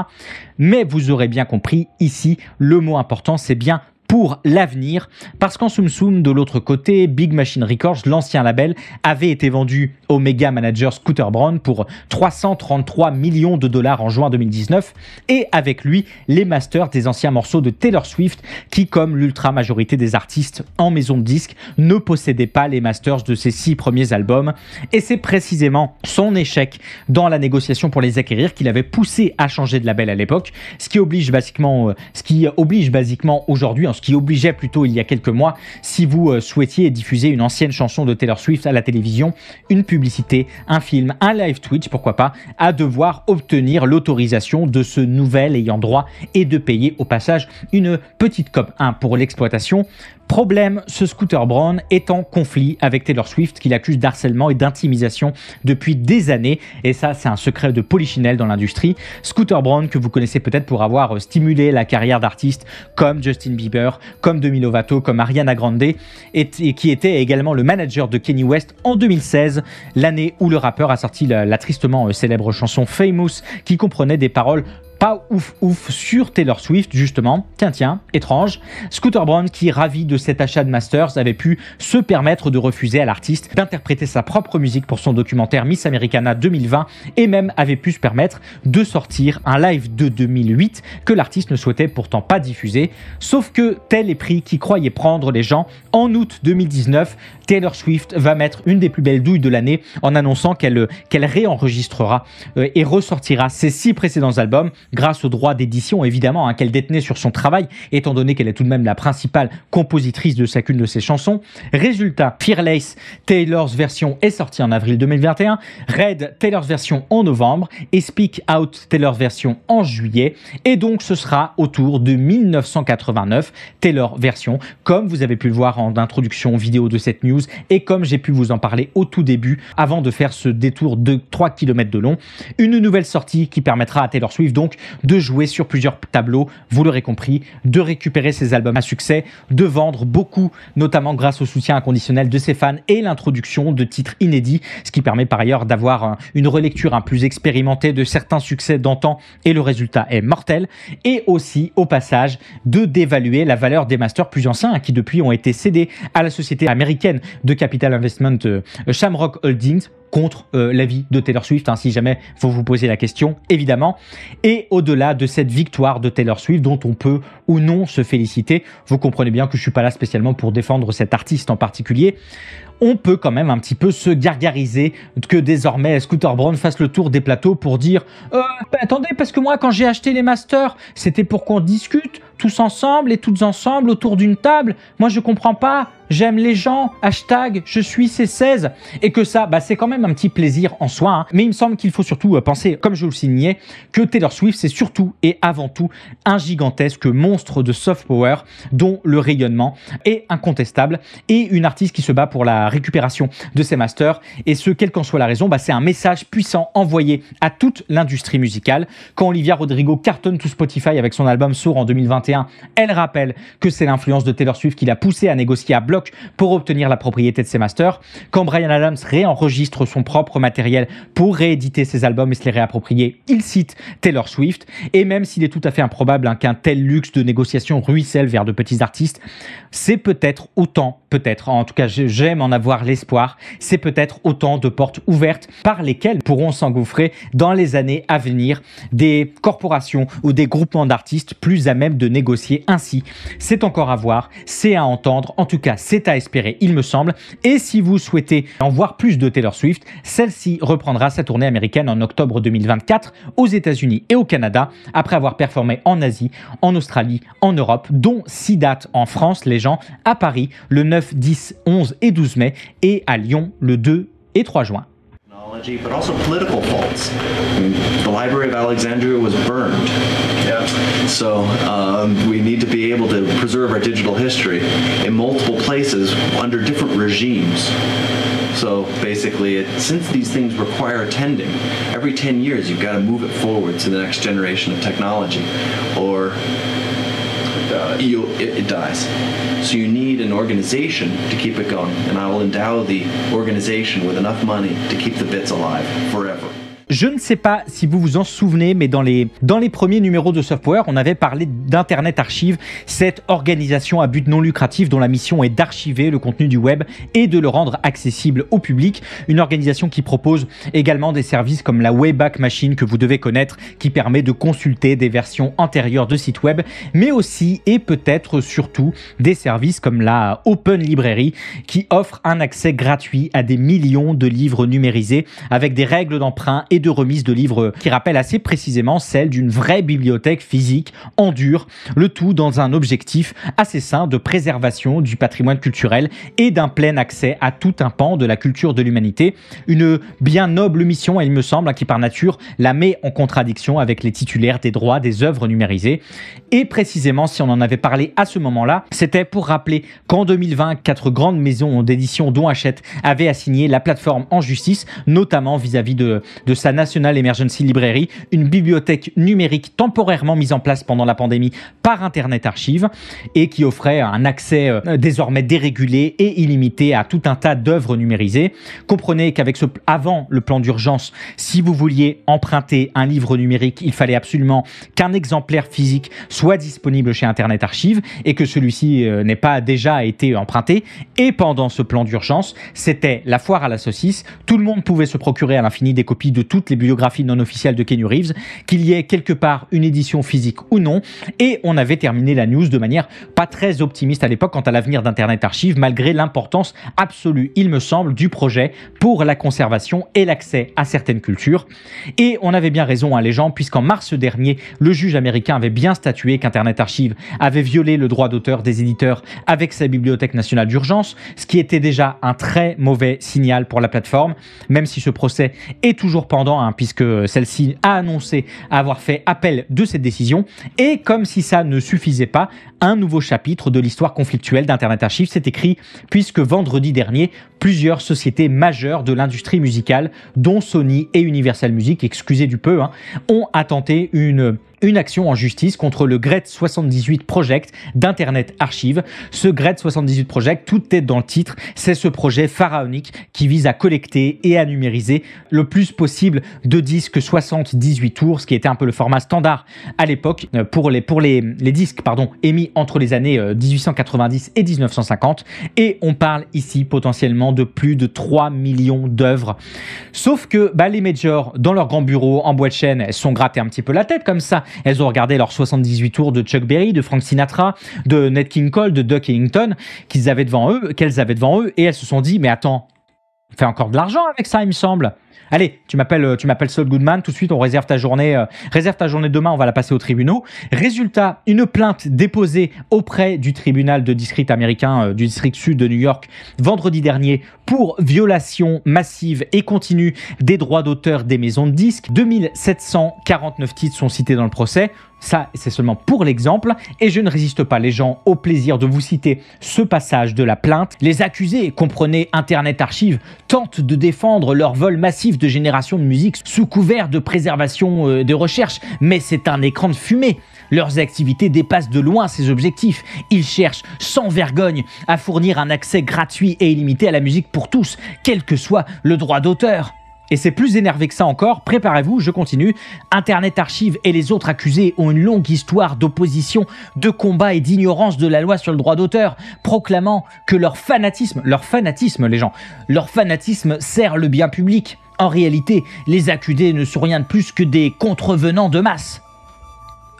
Mais vous aurez bien compris, ici, le mot important, c'est bien pour l'avenir, parce qu'en soum de l'autre côté, Big Machine Records, l'ancien label, avait été vendu au méga manager Scooter Braun pour $333 millions en juin 2019, et avec lui, les masters des anciens morceaux de Taylor Swift, qui, comme l'ultra majorité des artistes en maison de disques, ne possédaient pas les masters de ses 6 premiers albums, et c'est précisément son échec dans la négociation pour les acquérir qui l'avait poussé à changer de label à l'époque, ce qui oblige basiquement aujourd'hui, ce qui obligeait plutôt il y a quelques mois, si vous souhaitiez diffuser une ancienne chanson de Taylor Swift à la télévision, une publicité, un film, un live Twitch, pourquoi pas, à devoir obtenir l'autorisation de ce nouvel ayant droit et de payer au passage une petite com pour l'exploitation. Problème, ce Scooter Braun est en conflit avec Taylor Swift qui l'accuse d'harcèlement et d'intimidation depuis des années, et ça c'est un secret de polichinelle dans l'industrie. Scooter Braun, que vous connaissez peut-être pour avoir stimulé la carrière d'artistes comme Justin Bieber, comme Demi Lovato, comme Ariana Grande, et qui était également le manager de Kanye West en 2016, l'année où le rappeur a sorti la tristement célèbre chanson Famous, qui comprenait des paroles pas ouf sur Taylor Swift, justement. Tiens, étrange. Scooter Braun, qui, ravi de cet achat de masters, avait pu se permettre de refuser à l'artiste d'interpréter sa propre musique pour son documentaire Miss Americana 2020 et même avait pu se permettre de sortir un live de 2008 que l'artiste ne souhaitait pourtant pas diffuser. Sauf que tel est prix qui croyait prendre les gens. En août 2019, Taylor Swift va mettre une des plus belles douilles de l'année en annonçant qu'elle réenregistrera et ressortira ses 6 précédents albums grâce aux droits d'édition évidemment qu'elle détenait sur son travail, étant donné qu'elle est tout de même la principale compositrice de chacune de ses chansons. Résultat, Fearless, Taylor's version est sortie en avril 2021, Red, Taylor's version en novembre et Speak Out, Taylor's version en juillet. Et donc ce sera autour de 1989, Taylor version, comme vous avez pu le voir en introduction vidéo de cette news et comme j'ai pu vous en parler au tout début avant de faire ce détour de 3 km de long. Une nouvelle sortie qui permettra à Taylor Swift donc de jouer sur plusieurs tableaux, vous l'aurez compris, de récupérer ses albums à succès, de vendre beaucoup, notamment grâce au soutien inconditionnel de ses fans et l'introduction de titres inédits, ce qui permet par ailleurs d'avoir une relecture plus expérimentée de certains succès d'antan et le résultat est mortel, et aussi au passage de dévaluer la valeur des masters plus anciens qui depuis ont été cédés à la société américaine de capital investment Shamrock Holdings contre l'avis de Taylor Swift, si jamais vous vous posez la question, évidemment. Et au-delà de cette victoire de Taylor Swift, dont on peut ou non se féliciter, vous comprenez bien que je ne suis pas là spécialement pour défendre cet artiste en particulier, on peut quand même un petit peu se gargariser que désormais Scooter Braun fasse le tour des plateaux pour dire attendez, parce que moi quand j'ai acheté les masters, c'était pour qu'on discute tous ensemble et toutes ensemble autour d'une table. Moi je comprends pas, j'aime les gens, hashtag je suis C16. Et que ça, c'est quand même un petit plaisir en soi. Mais il me semble qu'il faut surtout penser, comme je vous le signais, que Taylor Swift c'est surtout et avant tout un gigantesque monstre de soft power dont le rayonnement est incontestable et une artiste qui se bat pour la récupération de ses masters, et ce, quelle qu'en soit la raison, c'est un message puissant envoyé à toute l'industrie musicale. Quand Olivia Rodrigo cartonne tout Spotify avec son album Soar en 2021, elle rappelle que c'est l'influence de Taylor Swift qui l'a poussé à négocier à bloc pour obtenir la propriété de ses masters. Quand Bryan Adams réenregistre son propre matériel pour rééditer ses albums et se les réapproprier, il cite Taylor Swift. Et même s'il est tout à fait improbable qu'un tel luxe de négociation ruisselle vers de petits artistes, c'est peut-être autant, en tout cas j'aime en avoir l'espoir, c'est peut-être autant de portes ouvertes par lesquelles pourront s'engouffrer dans les années à venir des corporations ou des groupements d'artistes plus à même de négocier ainsi. C'est encore à voir, c'est à entendre, en tout cas c'est à espérer il me semble. Et si vous souhaitez en voir plus de Taylor Swift, celle-ci reprendra sa tournée américaine en octobre 2024 aux États-Unis et au Canada, après avoir performé en Asie, en Australie, en Europe, dont 6 dates en France, les gens, à Paris le 9, 10, 11 et 12 mai et à Lyon le 2 et 3 juin. But also political faults. The Library of Alexandria was burned. Yeah. So we need to be able to preserve our digital history in multiple places under different regimes. So basically, since these things require attending, every 10 years you've got to move it forward to the next generation of technology, or it dies. So you need an organization to keep it going, and I will endow the organization with enough money to keep the bits alive forever. Je ne sais pas si vous vous en souvenez, mais dans les premiers numéros de Soft Power, on avait parlé d'Internet Archive, cette organisation à but non lucratif dont la mission est d'archiver le contenu du web et de le rendre accessible au public. Une organisation qui propose également des services comme la Wayback Machine que vous devez connaître, qui permet de consulter des versions antérieures de sites web, mais aussi et peut-être surtout des services comme la Open Library qui offre un accès gratuit à des millions de livres numérisés avec des règles d'emprunt et de remise de livres qui rappellent assez précisément celle d'une vraie bibliothèque physique en dur, le tout dans un objectif assez sain de préservation du patrimoine culturel et d'un plein accès à tout un pan de la culture de l'humanité. Une bien noble mission, il me semble, qui par nature la met en contradiction avec les titulaires des droits des œuvres numérisées. Et précisément, si on en avait parlé à ce moment-là, c'était pour rappeler qu'en 2020, 4 grandes maisons d'édition dont Hachette avaient assigné la plateforme en justice, notamment vis-à-vis de sa sa National Emergency Library, une bibliothèque numérique temporairement mise en place pendant la pandémie par Internet Archive et qui offrait un accès désormais dérégulé et illimité à tout un tas d'œuvres numérisées. Comprenez qu'avec avant le plan d'urgence, si vous vouliez emprunter un livre numérique, il fallait absolument qu'un exemplaire physique soit disponible chez Internet Archive et que celui-ci n'ait pas déjà été emprunté. Et pendant ce plan d'urgence, c'était la foire à la saucisse. Tout le monde pouvait se procurer à l'infini des copies de toutes les biographies non officielles de Keanu Reeves, qu'il y ait quelque part une édition physique ou non. Et on avait terminé la news de manière pas très optimiste à l'époque quant à l'avenir d'Internet Archive, malgré l'importance absolue, il me semble, du projet pour la conservation et l'accès à certaines cultures. Et on avait bien raison, hein, les gens, puisqu'en mars dernier, le juge américain avait bien statué qu'Internet Archive avait violé le droit d'auteur des éditeurs avec sa bibliothèque nationale d'urgence, ce qui était déjà un très mauvais signal pour la plateforme, même si ce procès est toujours pendant, hein, puisque celle-ci a annoncé avoir fait appel de cette décision. Et comme si ça ne suffisait pas, un nouveau chapitre de l'histoire conflictuelle d'Internet Archive s'est écrit, puisque vendredi dernier, plusieurs sociétés majeures de l'industrie musicale, dont Sony et Universal Music, excusez du peu, hein, ont intenté une action en justice contre le GREAT 78 Project d'Internet Archive. Ce GREAT 78 Project, tout est dans le titre, c'est ce projet pharaonique qui vise à collecter et à numériser le plus possible de disques 78 tours, ce qui était un peu le format standard à l'époque pour les disques émis entre les années 1890 et 1950. Et on parle ici potentiellement de plus de 3 millions d'œuvres. Sauf que les majors, dans leur grand bureau en bois de chêne, elles sont grattés un petit peu la tête comme ça. Elles ont regardé leurs 78 tours de Chuck Berry, de Frank Sinatra, de Nat King Cole, de Duck Ellington qu'elles avaient devant eux, et elles se sont dit, mais attends, on fait encore de l'argent avec ça, il me semble. Allez, tu m'appelles Saul Goodman, tout de suite on réserve ta journée demain, on va la passer aux tribunaux. Résultat, une plainte déposée auprès du tribunal de district américain du district sud de New York vendredi dernier pour violation massive et continue des droits d'auteur des maisons de disques. 2749 titres sont cités dans le procès. Ça, c'est seulement pour l'exemple, et je ne résiste pas, les gens, au plaisir de vous citer ce passage de la plainte. Les accusés, comprenez Internet Archive, tentent de défendre leur vol massif de génération de musique sous couvert de préservation de recherche, mais c'est un écran de fumée. Leurs activités dépassent de loin ces objectifs. Ils cherchent sans vergogne à fournir un accès gratuit et illimité à la musique pour tous, quel que soit le droit d'auteur. Et c'est plus énervé que ça encore, préparez-vous, je continue. Internet Archive et les autres accusés ont une longue histoire d'opposition, de combat et d'ignorance de la loi sur le droit d'auteur, proclamant que leur fanatisme sert le bien public. En réalité, les accusés ne sont rien de plus que des contrevenants de masse.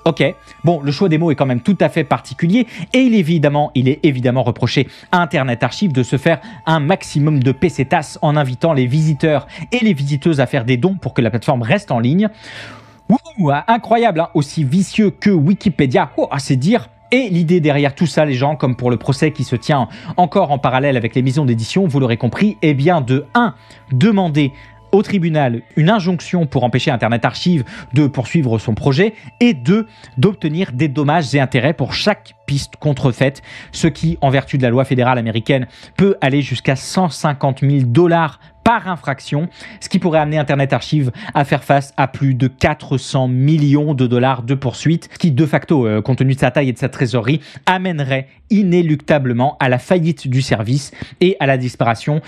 Ok, bon, le choix des mots est quand même tout à fait particulier et il est évidemment reproché à Internet Archive de se faire un maximum de pesetas en invitant les visiteurs et les visiteuses à faire des dons pour que la plateforme reste en ligne. Ouh, incroyable, hein, aussi vicieux que Wikipédia, c'est dire. Et l'idée derrière tout ça, les gens, comme pour le procès qui se tient encore en parallèle avec les maisons d'édition, vous l'aurez compris, est bien de 1. Demander au tribunal une injonction pour empêcher Internet Archive de poursuivre son projet, et 2. D'obtenir des dommages et intérêts pour chaque piste contrefaite, ce qui, en vertu de la loi fédérale américaine, peut aller jusqu'à 150 000 $ par infraction, ce qui pourrait amener Internet Archive à faire face à plus de 400 millions de $ de poursuites, ce qui de facto, compte tenu de sa taille et de sa trésorerie, amènerait inéluctablement à la faillite du service et à la disparition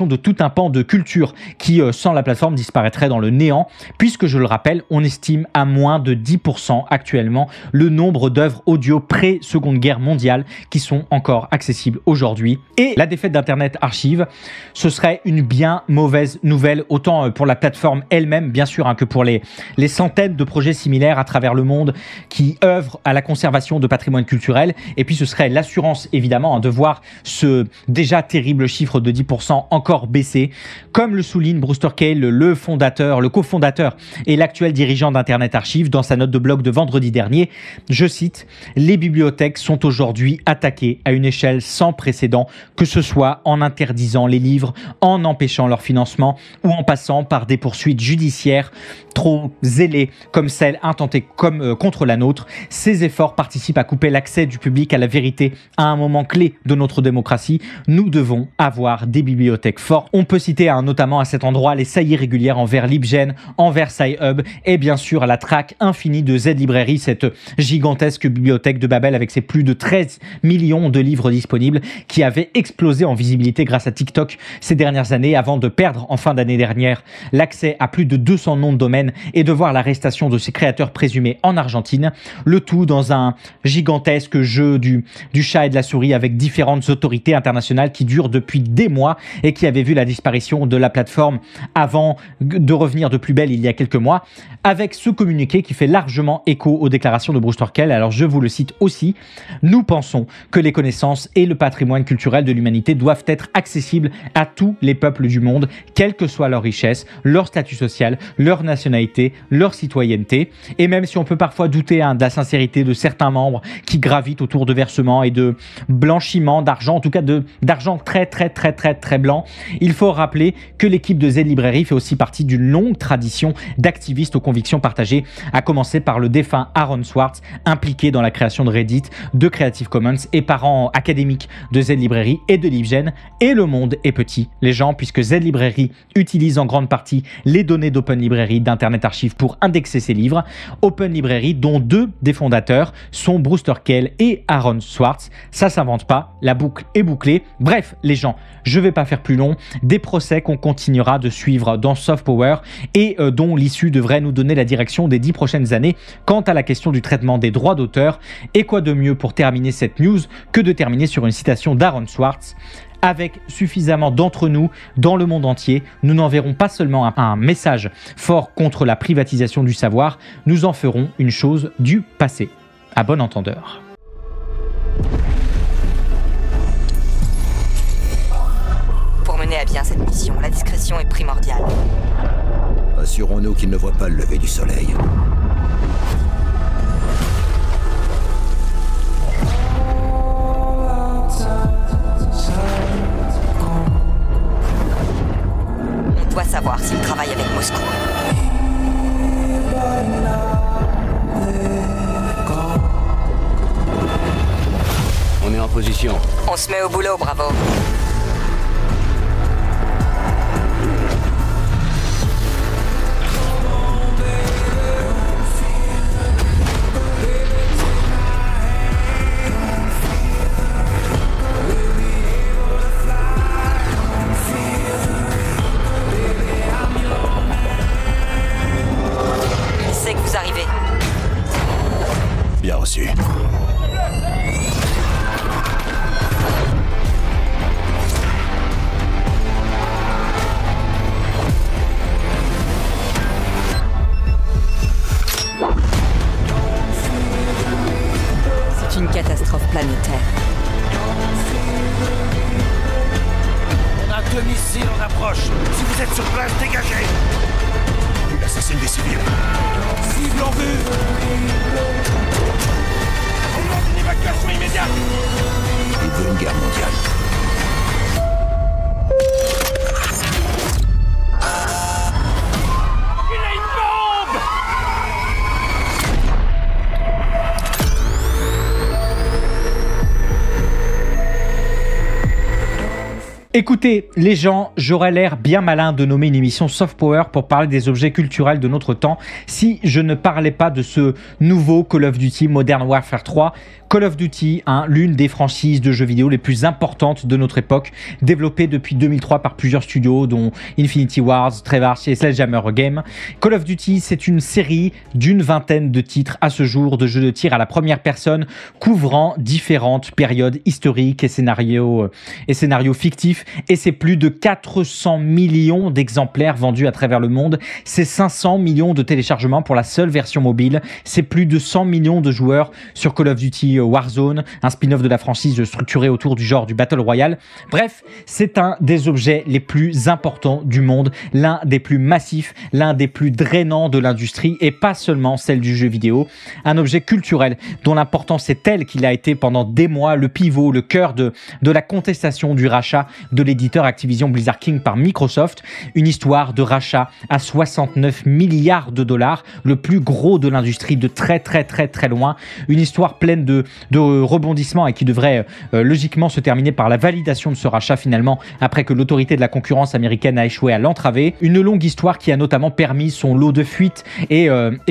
de tout un pan de culture qui, sans la plateforme, disparaîtrait dans le néant, puisque, je le rappelle, on estime à moins de 10% actuellement le nombre d'œuvres audio pré-Seconde Guerre mondiale qui sont encore accessibles aujourd'hui. Et la défaite d'Internet Archive, ce serait une bien mauvaise nouvelle, autant pour la plateforme elle-même, bien sûr, que pour les centaines de projets similaires à travers le monde qui œuvrent à la conservation de patrimoine culturel. Et puis ce serait l'assurance, évidemment, de voir ce déjà terrible chiffre de 10% encore baisser. Comme le souligne Brewster Kahle, le cofondateur et l'actuel dirigeant d'Internet Archive, dans sa note de blog de vendredi dernier, je cite, « Les bibliothèques sont aujourd'hui attaquées à une échelle sans précédent, que ce soit en interdisant les livres, en empêchant leur financement ou en passant par des poursuites judiciaires trop zélées comme celles intentées contre la nôtre. Ces efforts participent à couper l'accès du public à la vérité vérité à un moment clé de notre démocratie, nous devons avoir des bibliothèques fortes. On peut citer notamment à cet endroit les saillies régulières envers LibGen, envers Sci-Hub et bien sûr la traque infinie de Z-Librairie, cette gigantesque bibliothèque de Babel avec ses plus de 13 millions de livres disponibles qui avait explosé en visibilité grâce à TikTok ces dernières années avant de perdre en fin d'année dernière l'accès à plus de 200 noms de domaines et de voir l'arrestation de ses créateurs présumés en Argentine, le tout dans un gigantesque jeu du chat et de la souris avec différentes autorités internationales qui durent depuis des mois et qui avaient vu la disparition de la plateforme avant de revenir de plus belle il y a quelques mois, avec ce communiqué qui fait largement écho aux déclarations de Bruce Torkel. Alors je vous le cite aussi, nous pensons que les connaissances et le patrimoine culturel de l'humanité doivent être accessibles à tous les peuples du monde, quelle que soit leur richesse, leur statut social, leur nationalité, leur citoyenneté. Et même si on peut parfois douter de la sincérité de certains membres qui gravitent autour de versements et de blanchiment d'argent, en tout cas d'argent très blanc, il faut rappeler que l'équipe de Z-Librairie fait aussi partie d'une longue tradition d'activistes aux convictions partagées, à commencer par le défunt Aaron Swartz, impliqué dans la création de Reddit, de Creative Commons et parent académique de Z-Librairie et de LibGen. Et le monde est petit, les gens, puisque Z-Librairie utilise en grande partie les données d'Open Library d'Internet Archive pour indexer ses livres. Open Library, dont deux des fondateurs sont Bruce Torkel et Aaron Swartz. Ça s'invente pas, la boucle est bouclée. Bref, les gens, je vais pas faire plus long, des procès qu'on continuera de suivre dans Soft Power et dont l'issue devrait nous donner la direction des 10 prochaines années quant à la question du traitement des droits d'auteur. Et quoi de mieux pour terminer cette news que de terminer sur une citation d'Aaron Swartz: avec suffisamment d'entre nous dans le monde entier, nous n'enverrons pas seulement un message fort contre la privatisation du savoir, nous en ferons une chose du passé. À bon entendeur. Pour mener à bien cette mission, la discrétion est primordiale. Assurons-nous qu'il ne voit pas le lever du soleil. On doit savoir s'il travaille avec Moscou. On est en position. On se met au boulot, bravo. C'est que vous arrivez. Bien reçu. C'est une catastrophe planétaire. On a 2 missiles en approche. Si vous êtes sur place, dégagez. Il assassine des civils. Cible en vue. On demande une évacuation immédiate. Il veut une guerre mondiale. Il a une bombe. Écoutez, les gens, j'aurais l'air bien malin de nommer une émission Soft Power pour parler des objets culturels de notre temps si je ne parlais pas de ce nouveau Call of Duty Modern Warfare 3. Call of Duty, l'une des franchises de jeux vidéo les plus importantes de notre époque, développée depuis 2003 par plusieurs studios, dont Infinity Ward, Treyarch et Sledgehammer Games. Call of Duty, c'est une série d'une vingtaine de titres à ce jour de jeux de tir à la première personne, couvrant différentes périodes historiques et scénarios fictifs. Et c'est plus de 400 millions d'exemplaires vendus à travers le monde. C'est 500 millions de téléchargements pour la seule version mobile. C'est plus de 100 millions de joueurs sur Call of Duty Warzone, un spin-off de la franchise structuré autour du genre du Battle Royale. Bref, c'est un des objets les plus importants du monde, l'un des plus massifs, l'un des plus drainants de l'industrie et pas seulement celle du jeu vidéo. Un objet culturel dont l'importance est telle qu'il a été pendant des mois le pivot, le cœur de la contestation du rachat de l'éditeur Activision Blizzard King par Microsoft. Une histoire de rachat à 69 milliards de dollars, le plus gros de l'industrie de très loin. Une histoire pleine de rebondissements et qui devrait logiquement se terminer par la validation de ce rachat finalement après que l'autorité de la concurrence américaine a échoué à l'entraver. Une longue histoire qui a notamment permis son lot de fuites et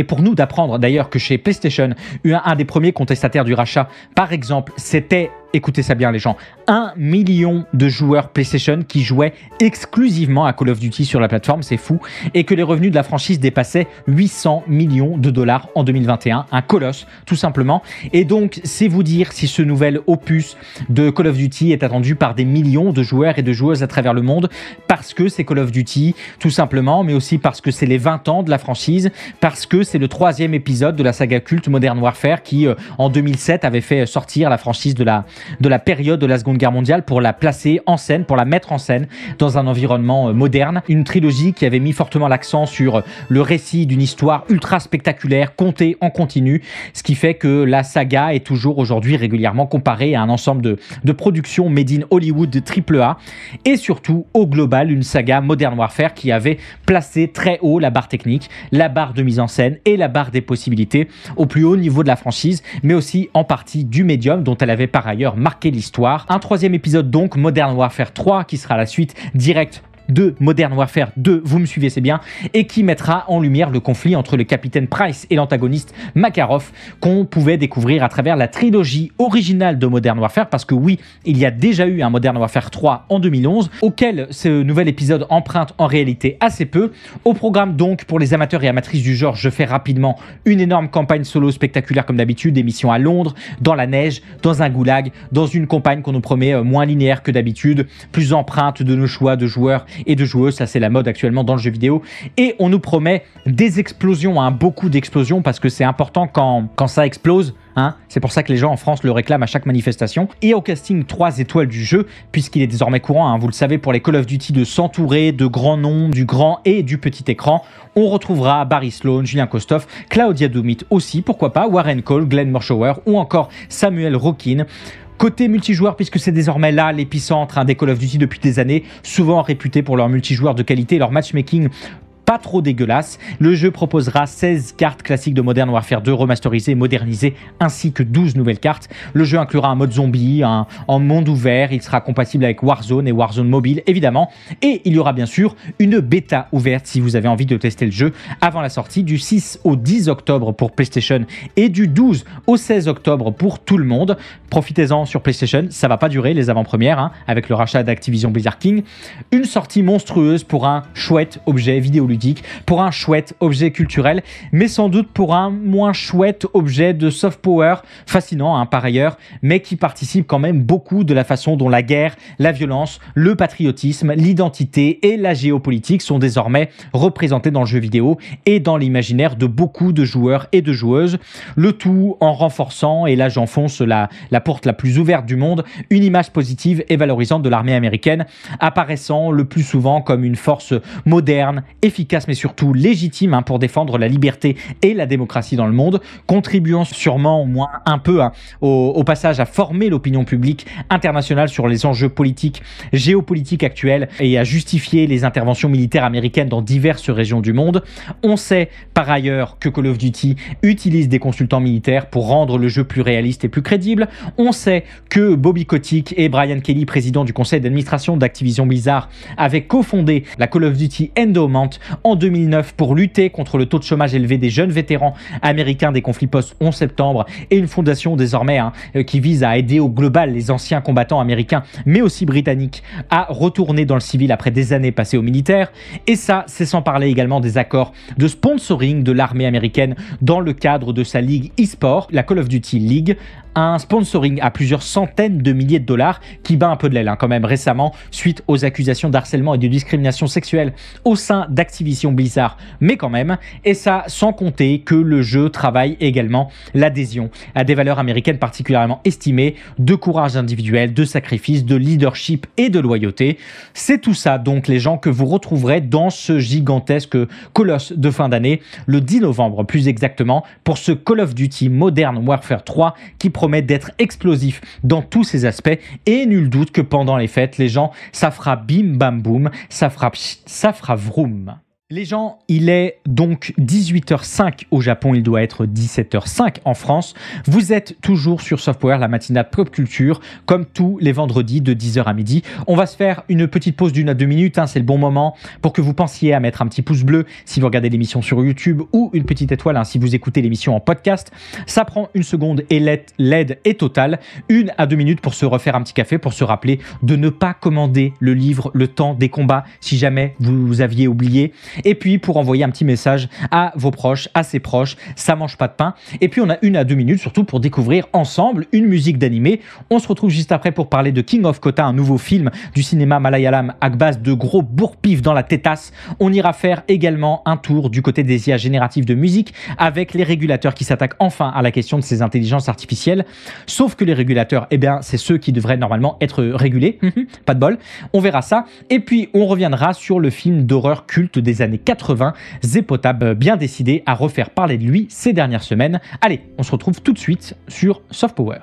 pour nous d'apprendre d'ailleurs que chez PlayStation, un des premiers contestataires du rachat, par exemple, c'était, écoutez ça bien les gens, 1 million de joueurs PlayStation qui jouaient exclusivement à Call of Duty sur la plateforme, c'est fou, et que les revenus de la franchise dépassaient 800 millions de dollars en 2021, un colosse tout simplement. Et donc c'est vous dire si ce nouvel opus de Call of Duty est attendu par des millions de joueurs et de joueuses à travers le monde, parce que c'est Call of Duty tout simplement, mais aussi parce que c'est les 20 ans de la franchise, parce que c'est le 3e épisode de la saga culte Modern Warfare qui en 2007 avait fait sortir la franchise de la période de la Seconde Guerre mondiale pour la placer en scène, pour la mettre en scène dans un environnement moderne. Une trilogie qui avait mis fortement l'accent sur le récit d'une histoire ultra spectaculaire, contée en continu, ce qui fait que la saga est toujours aujourd'hui régulièrement comparée à un ensemble de productions made in Hollywood de AAA, et surtout au global une saga Modern Warfare qui avait placé très haut la barre technique, la barre de mise en scène et la barre des possibilités au plus haut niveau de la franchise, mais aussi en partie du médium dont elle avait par ailleurs marqué l'histoire. Un 3e épisode donc, Modern Warfare 3, qui sera la suite directe de Modern Warfare 2, vous me suivez, c'est bien, et qui mettra en lumière le conflit entre le capitaine Price et l'antagoniste Makarov qu'on pouvait découvrir à travers la trilogie originale de Modern Warfare, parce que oui, il y a déjà eu un Modern Warfare 3 en 2011, auquel ce nouvel épisode emprunte en réalité assez peu. Au programme donc, pour les amateurs et amatrices du genre, je fais rapidement une énorme campagne solo spectaculaire comme d'habitude, des missions à Londres, dans la neige, dans un goulag, dans une campagne qu'on nous promet moins linéaire que d'habitude, plus empreinte de nos choix de joueurs et de joueuses, ça c'est la mode actuellement dans le jeu vidéo, et on nous promet des explosions, beaucoup d'explosions, parce que c'est important quand ça explose, c'est pour ça que les gens en France le réclament à chaque manifestation. Et au casting 3 étoiles du jeu, puisqu'il est désormais courant, vous le savez, pour les Call of Duty de s'entourer de grands noms, du grand et du petit écran, on retrouvera Barry Sloan, Julien Kostoff, Claudia Doumit aussi, pourquoi pas, Warren Cole, Glenn Morshower ou encore Samuel Rockin. Côté multijoueur, puisque c'est désormais là l'épicentre des Call of Duty depuis des années, souvent réputés pour leur multijoueur de qualité et leur matchmaking pas trop dégueulasse. Le jeu proposera 16 cartes classiques de Modern Warfare 2 remasterisées et modernisées, ainsi que 12 nouvelles cartes. Le jeu inclura un mode zombie, en monde ouvert, il sera compatible avec Warzone et Warzone Mobile évidemment, et il y aura bien sûr une bêta ouverte si vous avez envie de tester le jeu avant la sortie du 6 au 10 octobre pour PlayStation et du 12 au 16 octobre pour tout le monde. Profitez-en sur PlayStation, ça va pas durer les avant-premières, avec le rachat d'Activision Blizzard King. Une sortie monstrueuse pour un chouette objet vidéoludique, pour un chouette objet culturel, mais sans doute pour un moins chouette objet de soft power, fascinant par ailleurs, mais qui participe quand même beaucoup de la façon dont la guerre, la violence, le patriotisme, l'identité et la géopolitique sont désormais représentés dans le jeu vidéo et dans l'imaginaire de beaucoup de joueurs et de joueuses, le tout en renforçant, et là j'enfonce la porte la plus ouverte du monde, une image positive et valorisante de l'armée américaine, apparaissant le plus souvent comme une force moderne, efficace mais surtout légitime pour défendre la liberté et la démocratie dans le monde, contribuant sûrement au moins un peu au passage à former l'opinion publique internationale sur les enjeux politiques, géopolitiques actuels et à justifier les interventions militaires américaines dans diverses régions du monde. On sait par ailleurs que Call of Duty utilise des consultants militaires pour rendre le jeu plus réaliste et plus crédible. On sait que Bobby Kotick et Brian Kelly, président du conseil d'administration d'Activision Blizzard, avaient cofondé la Call of Duty Endowment en 2009 pour lutter contre le taux de chômage élevé des jeunes vétérans américains des conflits post-11 septembre, et une fondation désormais qui vise à aider au global les anciens combattants américains mais aussi britanniques à retourner dans le civil après des années passées au militaire. Et ça, c'est sans parler également des accords de sponsoring de l'armée américaine dans le cadre de sa ligue e-sport, la Call of Duty League, un sponsoring à plusieurs centaines de milliers de dollars qui bat un peu de l'aile quand même récemment suite aux accusations d'harcèlement et de discrimination sexuelle au sein d'Activision Activision Blizzard, mais quand même. Et ça, sans compter que le jeu travaille également l'adhésion à des valeurs américaines particulièrement estimées, de courage individuel, de sacrifice, de leadership et de loyauté. C'est tout ça donc les gens que vous retrouverez dans ce gigantesque colosse de fin d'année, le 10 novembre plus exactement, pour ce Call of Duty Modern Warfare 3 qui promet d'être explosif dans tous ses aspects. Et nul doute que pendant les fêtes, les gens, ça fera bim bam boum, ça fera vroom. Les gens, il est donc 18h05 au Japon, il doit être 17h05 en France. Vous êtes toujours sur Software, la matinale pop culture, comme tous les vendredis de 10h à midi. On va se faire une petite pause d'1 à 2 minutes, c'est le bon moment pour que vous pensiez à mettre un petit pouce bleu si vous regardez l'émission sur YouTube ou une petite étoile si vous écoutez l'émission en podcast. Ça prend 1 seconde et l'aide est totale. 1 à 2 minutes pour se refaire un petit café, pour se rappeler de ne pas commander le livre Le Temps des combats si jamais vous aviez oublié. Et puis pour envoyer un petit message à vos proches, à ses proches, ça mange pas de pain. Et puis on a 1 à 2 minutes surtout pour découvrir ensemble une musique d'animé. On se retrouve juste après pour parler de King of Kota, un nouveau film du cinéma malayalam à base de gros bourre-pif dans la tétasse. On ira faire également un tour du côté des IA génératives de musique avec les régulateurs qui s'attaquent enfin à la question de ces intelligences artificielles. Sauf que les régulateurs, c'est ceux qui devraient normalement être régulés. Pas de bol. On verra ça. Et puis on reviendra sur le film d'horreur culte des années 80, Zepotab, bien décidé à refaire parler de lui ces dernières semaines. Allez, on se retrouve tout de suite sur Soft Power.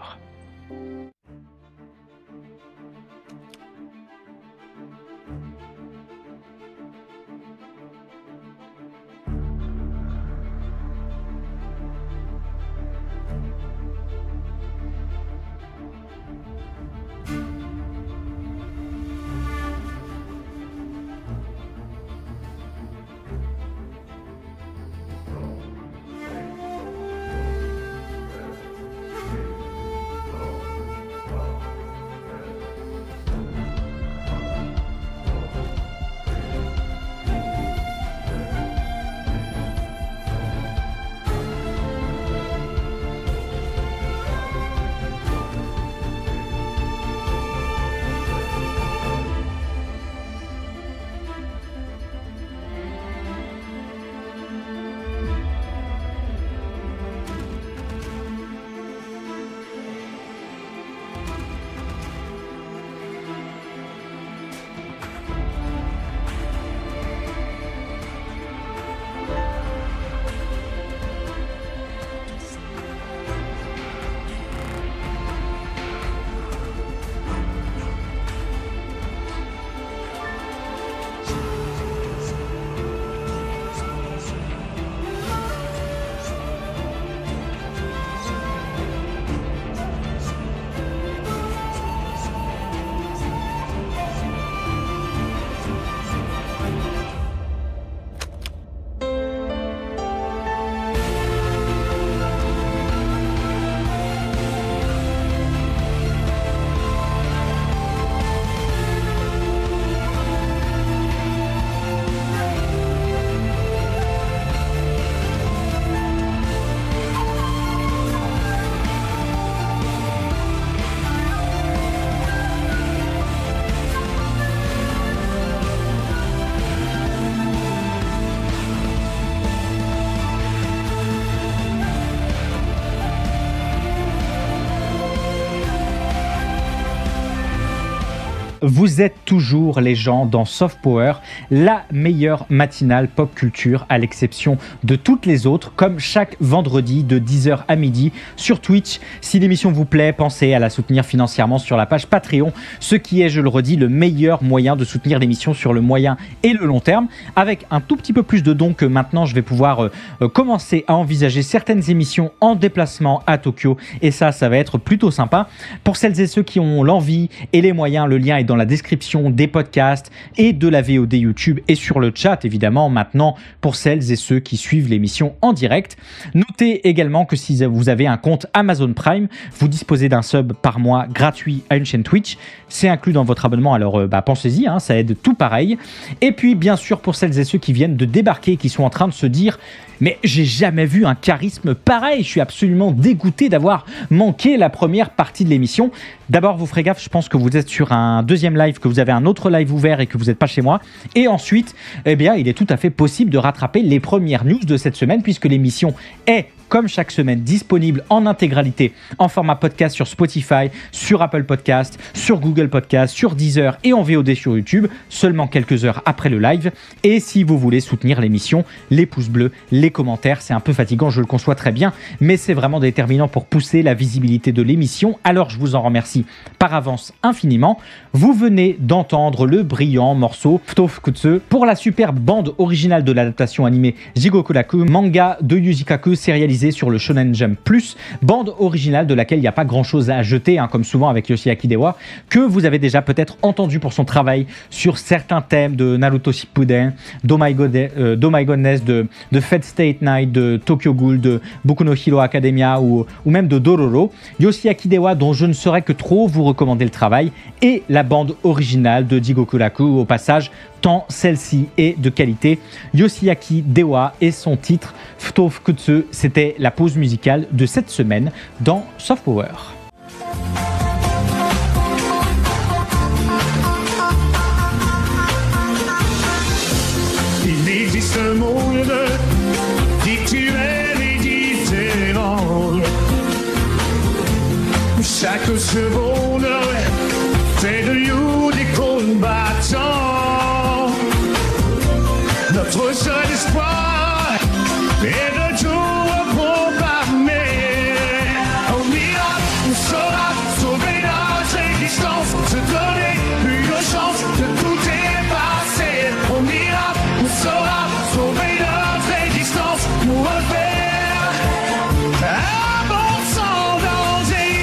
Vous êtes toujours les gens dans Soft Power, la meilleure matinale pop culture à l'exception de toutes les autres, comme chaque vendredi de 10h à midi sur Twitch. Si l'émission vous plaît, pensez à la soutenir financièrement sur la page Patreon, ce qui est, je le redis, le meilleur moyen de soutenir l'émission sur le moyen et le long terme. Avec un tout petit peu plus de dons que maintenant, je vais pouvoir commencer à envisager certaines émissions en déplacement à Tokyo, et ça va être plutôt sympa. Pour celles et ceux qui ont l'envie et les moyens, le lien est dans la description des podcasts et de la VOD YouTube et sur le chat évidemment maintenant pour celles et ceux qui suivent l'émission en direct. Notez également que si vous avez un compte Amazon Prime, vous disposez d'un sub par mois gratuit à une chaîne Twitch. C'est inclus dans votre abonnement, alors pensez-y, ça aide tout pareil. Et puis bien sûr pour celles et ceux qui viennent de débarquer et qui sont en train de se dire mais j'ai jamais vu un charisme pareil, je suis absolument dégoûté d'avoir manqué la première partie de l'émission. D'abord, vous ferez gaffe, je pense que vous êtes sur un deuxième live, que vous avez un autre live ouvert et que vous n'êtes pas chez moi. Et ensuite, eh bien, il est tout à fait possible de rattraper les premières news de cette semaine puisque l'émission est, comme chaque semaine, disponible en intégralité en format podcast sur Spotify, sur Apple Podcast, sur Google Podcast, sur Deezer et en VOD sur YouTube, seulement quelques heures après le live. Et si vous voulez soutenir l'émission, les pouces bleus, les commentaires, c'est un peu fatigant, je le conçois très bien, mais c'est vraiment déterminant pour pousser la visibilité de l'émission. Alors je vous en remercie par avance infiniment. Vous venez d'entendre le brillant morceau Futofukutsu pour la superbe bande originale de l'adaptation animée Jigokuraku, manga de Yuzikaku sérialisé sur le Shonen Jump Plus, bande originale de laquelle il n'y a pas grand chose à jeter, comme souvent avec Yoshiaki Dewa, que vous avez déjà peut-être entendu pour son travail sur certains thèmes de Naruto Shippuden, d'Oh My Godness, de Fate Stay Night, de Tokyo Ghoul, de Boku no Hero Academia ou même de Dororo. Yoshiaki Dewa, dont je ne saurais que trop vous recommander le travail, et la bande originale de Jigokuraku au passage, tant celle-ci est de qualité. Yoshiaki Dewa et son titre Futofukutsu, c'était la pause musicale de cette semaine dans Soft Power. Il existe un monde culturel et différent. Chaque seconde fait de nous des combattants. Notre seul espoir est de tout programmer. Au miracle, on saura sauver notre existence, se donner une chance de tout effacer. Au miracle, on saura sauver notre existence pour refaire un bon sang danger.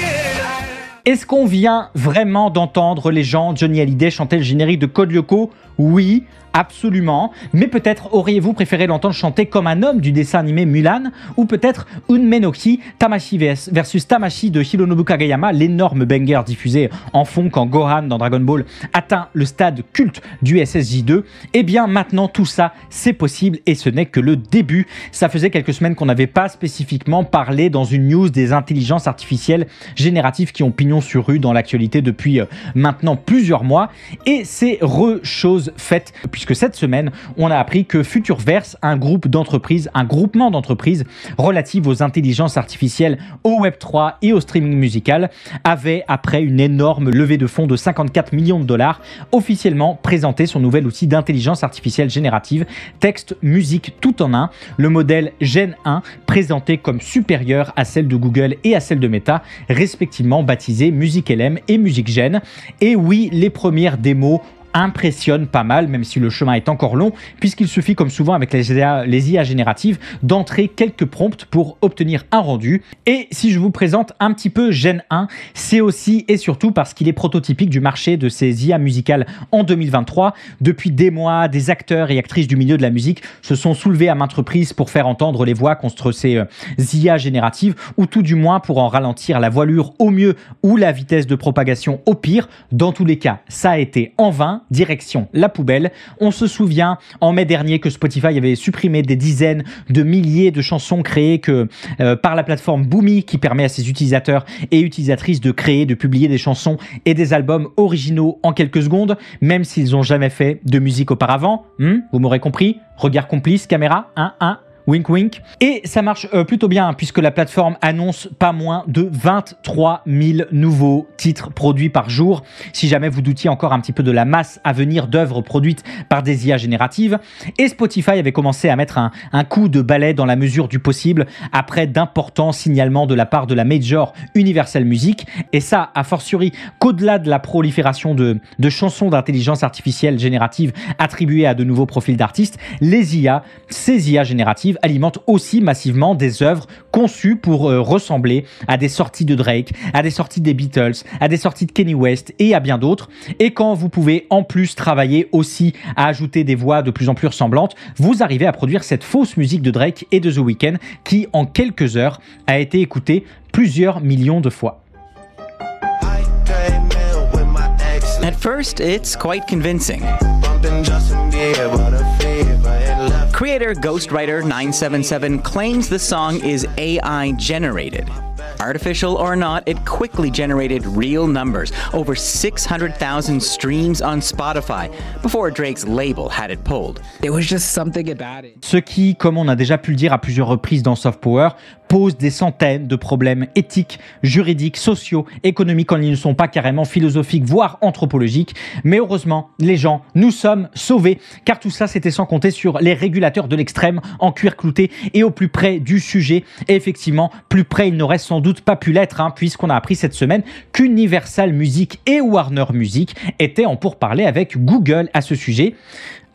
Est-ce qu'on vient vraiment d'entendre les gens Johnny Hallyday chanter le générique de Code Lyoko? Oui, absolument. Mais peut-être auriez-vous préféré l'entendre chanter comme un homme du dessin animé Mulan, ou peut-être Unme no Ki, Tamashi versus Tamashi de Hironobu Kageyama, l'énorme banger diffusé en fond quand Gohan dans Dragon Ball atteint le stade culte du SSJ2. Eh bien maintenant tout ça c'est possible et ce n'est que le début. Ça faisait quelques semaines qu'on n'avait pas spécifiquement parlé dans une news des intelligences artificielles génératives qui ont pignon sur rue dans l'actualité depuis maintenant plusieurs mois, et c'est chose faite puisque cette semaine on a appris que Futureverse, un groupement d'entreprises relatives aux intelligences artificielles, au Web3 et au streaming musical, avait, après une énorme levée de fonds de 54 millions de dollars, officiellement présenté son nouvel outil d'intelligence artificielle générative, texte, musique tout en un, le modèle Gen 1, présenté comme supérieur à celle de Google et à celle de Meta, respectivement baptisé Music LM et Music Gen. Et oui, les premières démos impressionne pas mal, même si le chemin est encore long, puisqu'il suffit, comme souvent avec les IA génératives, d'entrer quelques prompts pour obtenir un rendu. Et si je vous présente un petit peu Gen 1, c'est aussi et surtout parce qu'il est prototypique du marché de ces IA musicales en 2023. Depuis des mois, des acteurs et actrices du milieu de la musique se sont soulevés à maintes reprises pour faire entendre les voix contre ces IA génératives, ou tout du moins pour en ralentir la voilure au mieux ou la vitesse de propagation au pire. Dans tous les cas, ça a été en vain. Direction la poubelle. On se souvient en mai dernier que Spotify avait supprimé des dizaines de milliers de chansons créées par la plateforme Boomy, qui permet à ses utilisateurs et utilisatrices de créer, de publier des chansons et des albums originaux en quelques secondes, même s'ils n'ont jamais fait de musique auparavant. Vous m'aurez compris. Regard complice, caméra, wink wink. Et ça marche plutôt bien puisque la plateforme annonce pas moins de 23 000 nouveaux titres produits par jour. Si jamais vous doutiez encore un petit peu de la masse à venir d'œuvres produites par des IA génératives. Et Spotify avait commencé à mettre un coup de balai dans la mesure du possible après d'importants signalements de la part de la major Universal Music. Et ça, a fortiori, qu'au-delà de la prolifération de chansons d'intelligence artificielle générative attribuées à de nouveaux profils d'artistes, ces IA génératives alimentent aussi massivement des œuvres conçues pour ressembler à des sorties de Drake, à des sorties des Beatles, à des sorties de Kanye West et à bien d'autres. Et quand vous pouvez en plus travailler aussi à ajouter des voix de plus en plus ressemblantes, vous arrivez à produire cette fausse musique de Drake et de The Weeknd qui, en quelques heures, a été écoutée plusieurs millions de fois. At first, it's quite convincing. Creator Ghostwriter977 claims the song is AI generated. Artificial or not, it quickly generated real numbers, over 600,000 streams on Spotify, before Drake's label had it pulled. It was just something about it. Ce qui, comme on a déjà pu le dire à plusieurs reprises dans Soft Power, pose des centaines de problèmes éthiques, juridiques, sociaux, économiques quand ils ne sont pas carrément philosophiques, voire anthropologiques. Mais heureusement, les gens, nous sommes sauvés, car tout ça, c'était sans compter sur les régulateurs de l'extrême en cuir clouté et au plus près du sujet. Et effectivement, plus près, il n'aurait sans doute pas pu l'être, puisqu'on a appris cette semaine qu'Universal Music et Warner Music étaient en pourparlers avec Google à ce sujet.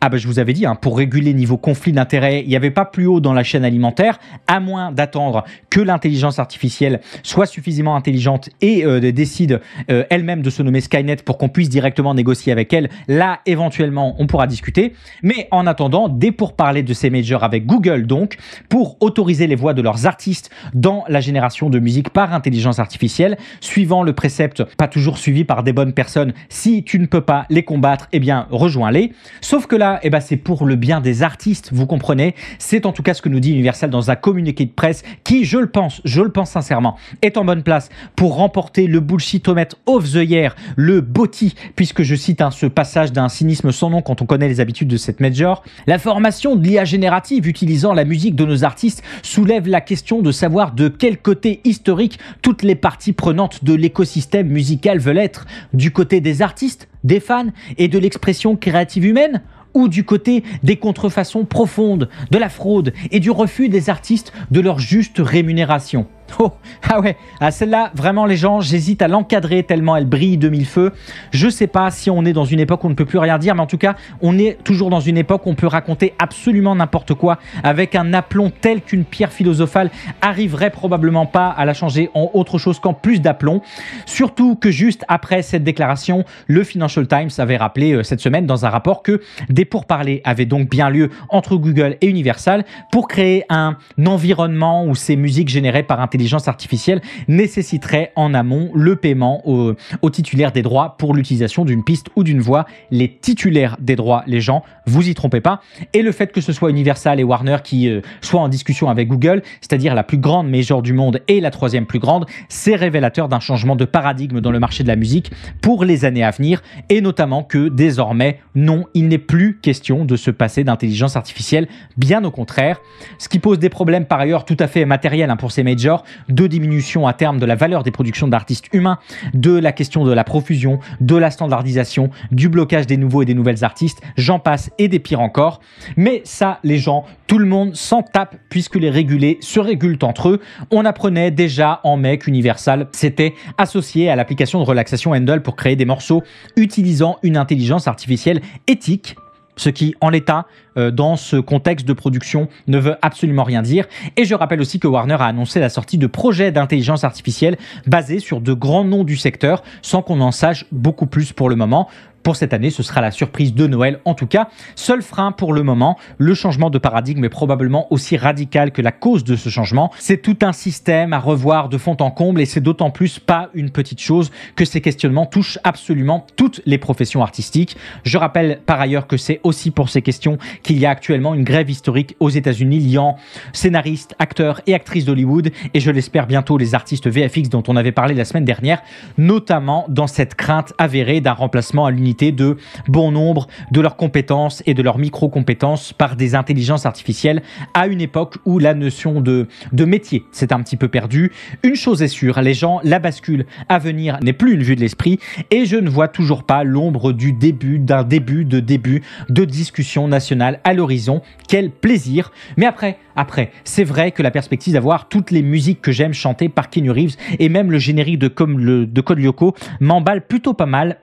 Ah ben je vous avais dit, pour réguler niveau conflit d'intérêts, il n'y avait pas plus haut dans la chaîne alimentaire, à moins d'attendre que l'intelligence artificielle soit suffisamment intelligente et décide elle-même de se nommer Skynet pour qu'on puisse directement négocier avec elle. Là, éventuellement, on pourra discuter. Mais en attendant, des pourparlers de ces majors avec Google, donc, pour autoriser les voix de leurs artistes dans la génération de musique par intelligence artificielle, suivant le précepte, pas toujours suivi par des bonnes personnes, si tu ne peux pas les combattre, eh bien, rejoins-les. Sauf que là, c'est pour le bien des artistes, vous comprenez. C'est en tout cas ce que nous dit Universal dans un communiqué de presse qui, je le pense sincèrement, est en bonne place pour remporter le Bullshitometer of the Year, le BOTY, puisque je cite ce passage d'un cynisme sans nom quand on connaît les habitudes de cette major. La formation de l'IA générative utilisant la musique de nos artistes soulève la question de savoir de quel côté historique toutes les parties prenantes de l'écosystème musical veulent être. Du côté des artistes, des fans et de l'expression créative humaine, ou du côté des contrefaçons profondes, de la fraude et du refus des artistes de leur juste rémunération. Oh, ah ouais, celle-là, vraiment les gens, j'hésite à l'encadrer tellement elle brille de mille feux. Je sais pas si on est dans une époque où on ne peut plus rien dire, mais en tout cas, on est toujours dans une époque où on peut raconter absolument n'importe quoi avec un aplomb tel qu'une pierre philosophale arriverait probablement pas à la changer en autre chose qu'en plus d'aplomb. Surtout que juste après cette déclaration, le Financial Times avait rappelé cette semaine dans un rapport que des pourparlers avaient donc bien lieu entre Google et Universal pour créer un environnement où ces musiques générées par intelligence artificielle nécessiterait en amont le paiement aux titulaires des droits pour l'utilisation d'une piste ou d'une voix. Les titulaires des droits, les gens, vous y trompez pas. Et le fait que ce soit Universal et Warner qui soient en discussion avec Google, c'est-à-dire la plus grande major du monde et la troisième plus grande, c'est révélateur d'un changement de paradigme dans le marché de la musique pour les années à venir, et notamment que désormais, non, il n'est plus question de se passer d'intelligence artificielle, bien au contraire. Ce qui pose des problèmes par ailleurs tout à fait matériels pour ces majors, de diminution à terme de la valeur des productions d'artistes humains, de la question de la profusion, de la standardisation, du blocage des nouveaux et des nouvelles artistes, j'en passe et des pires encore. Mais ça, les gens, tout le monde s'en tape puisque les régulés se régulent entre eux. On apprenait déjà en mai qu'Universal s'était associé à l'application de relaxation Handle pour créer des morceaux utilisant une intelligence artificielle éthique, ce qui, en l'état, dans ce contexte de production, ne veut absolument rien dire. Et je rappelle aussi que Warner a annoncé la sortie de projets d'intelligence artificielle basés sur de grands noms du secteur, sans qu'on en sache beaucoup plus pour le moment. Pour cette année, ce sera la surprise de Noël en tout cas. Seul frein pour le moment, le changement de paradigme est probablement aussi radical que la cause de ce changement. C'est tout un système à revoir de fond en comble et c'est d'autant plus pas une petite chose que ces questionnements touchent absolument toutes les professions artistiques. Je rappelle par ailleurs que c'est aussi pour ces questions qu'il y a actuellement une grève historique aux États-Unis liant scénaristes, acteurs et actrices d'Hollywood et je l'espère bientôt les artistes VFX dont on avait parlé la semaine dernière, notamment dans cette crainte avérée d'un remplacement à l'unité de bon nombre de leurs compétences et de leurs micro-compétences par des intelligences artificielles à une époque où la notion de métier s'est un petit peu perdue. Une chose est sûre, les gens, la bascule à venir n'est plus une vue de l'esprit et je ne vois toujours pas l'ombre du début de discussion nationale à l'horizon. Quel plaisir! Mais après, c'est vrai que la perspective d'avoir toutes les musiques que j'aime chanter par Keanu Reeves et même le générique de Code Lyoko m'emballe plutôt pas mal.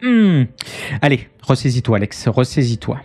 Allez, ressaisis-toi Alex, ressaisis-toi.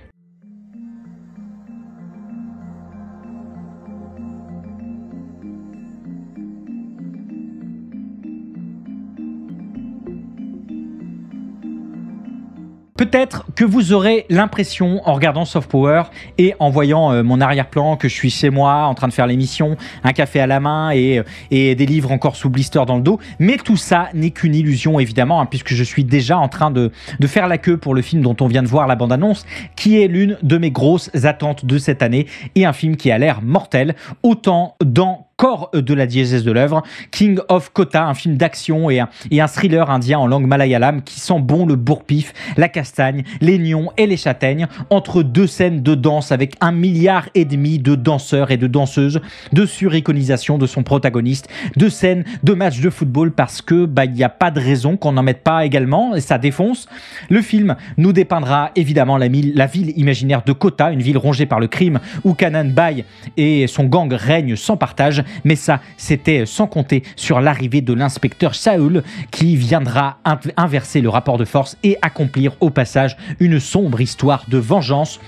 Peut-être que vous aurez l'impression, en regardant Soft Power et en voyant mon arrière-plan, que je suis chez moi en train de faire l'émission, un café à la main et des livres encore sous blister dans le dos. Mais tout ça n'est qu'une illusion, évidemment, puisque je suis déjà en train de faire la queue pour le film dont on vient de voir la bande-annonce, qui est l'une de mes grosses attentes de cette année et un film qui a l'air mortel, autant dans corps de la diégèse de l'œuvre. King of Kotha, un film d'action et un thriller indien en langue malayalam qui sent bon le bourre-pif, la castagne, les nions et les châtaignes, entre deux scènes de danse avec 1,5 milliard de danseurs et de danseuses, de suriconisation de son protagoniste, de scènes de matchs de football parce que il n'y a pas de raison qu'on n'en mette pas également et ça défonce. Le film nous dépeindra évidemment la ville imaginaire de Kotha, une ville rongée par le crime où Kanan Bai et son gang règnent sans partage, mais ça c'était sans compter sur l'arrivée de l'inspecteur Saul qui viendra inverser le rapport de force et accomplir au passage une sombre histoire de vengeance.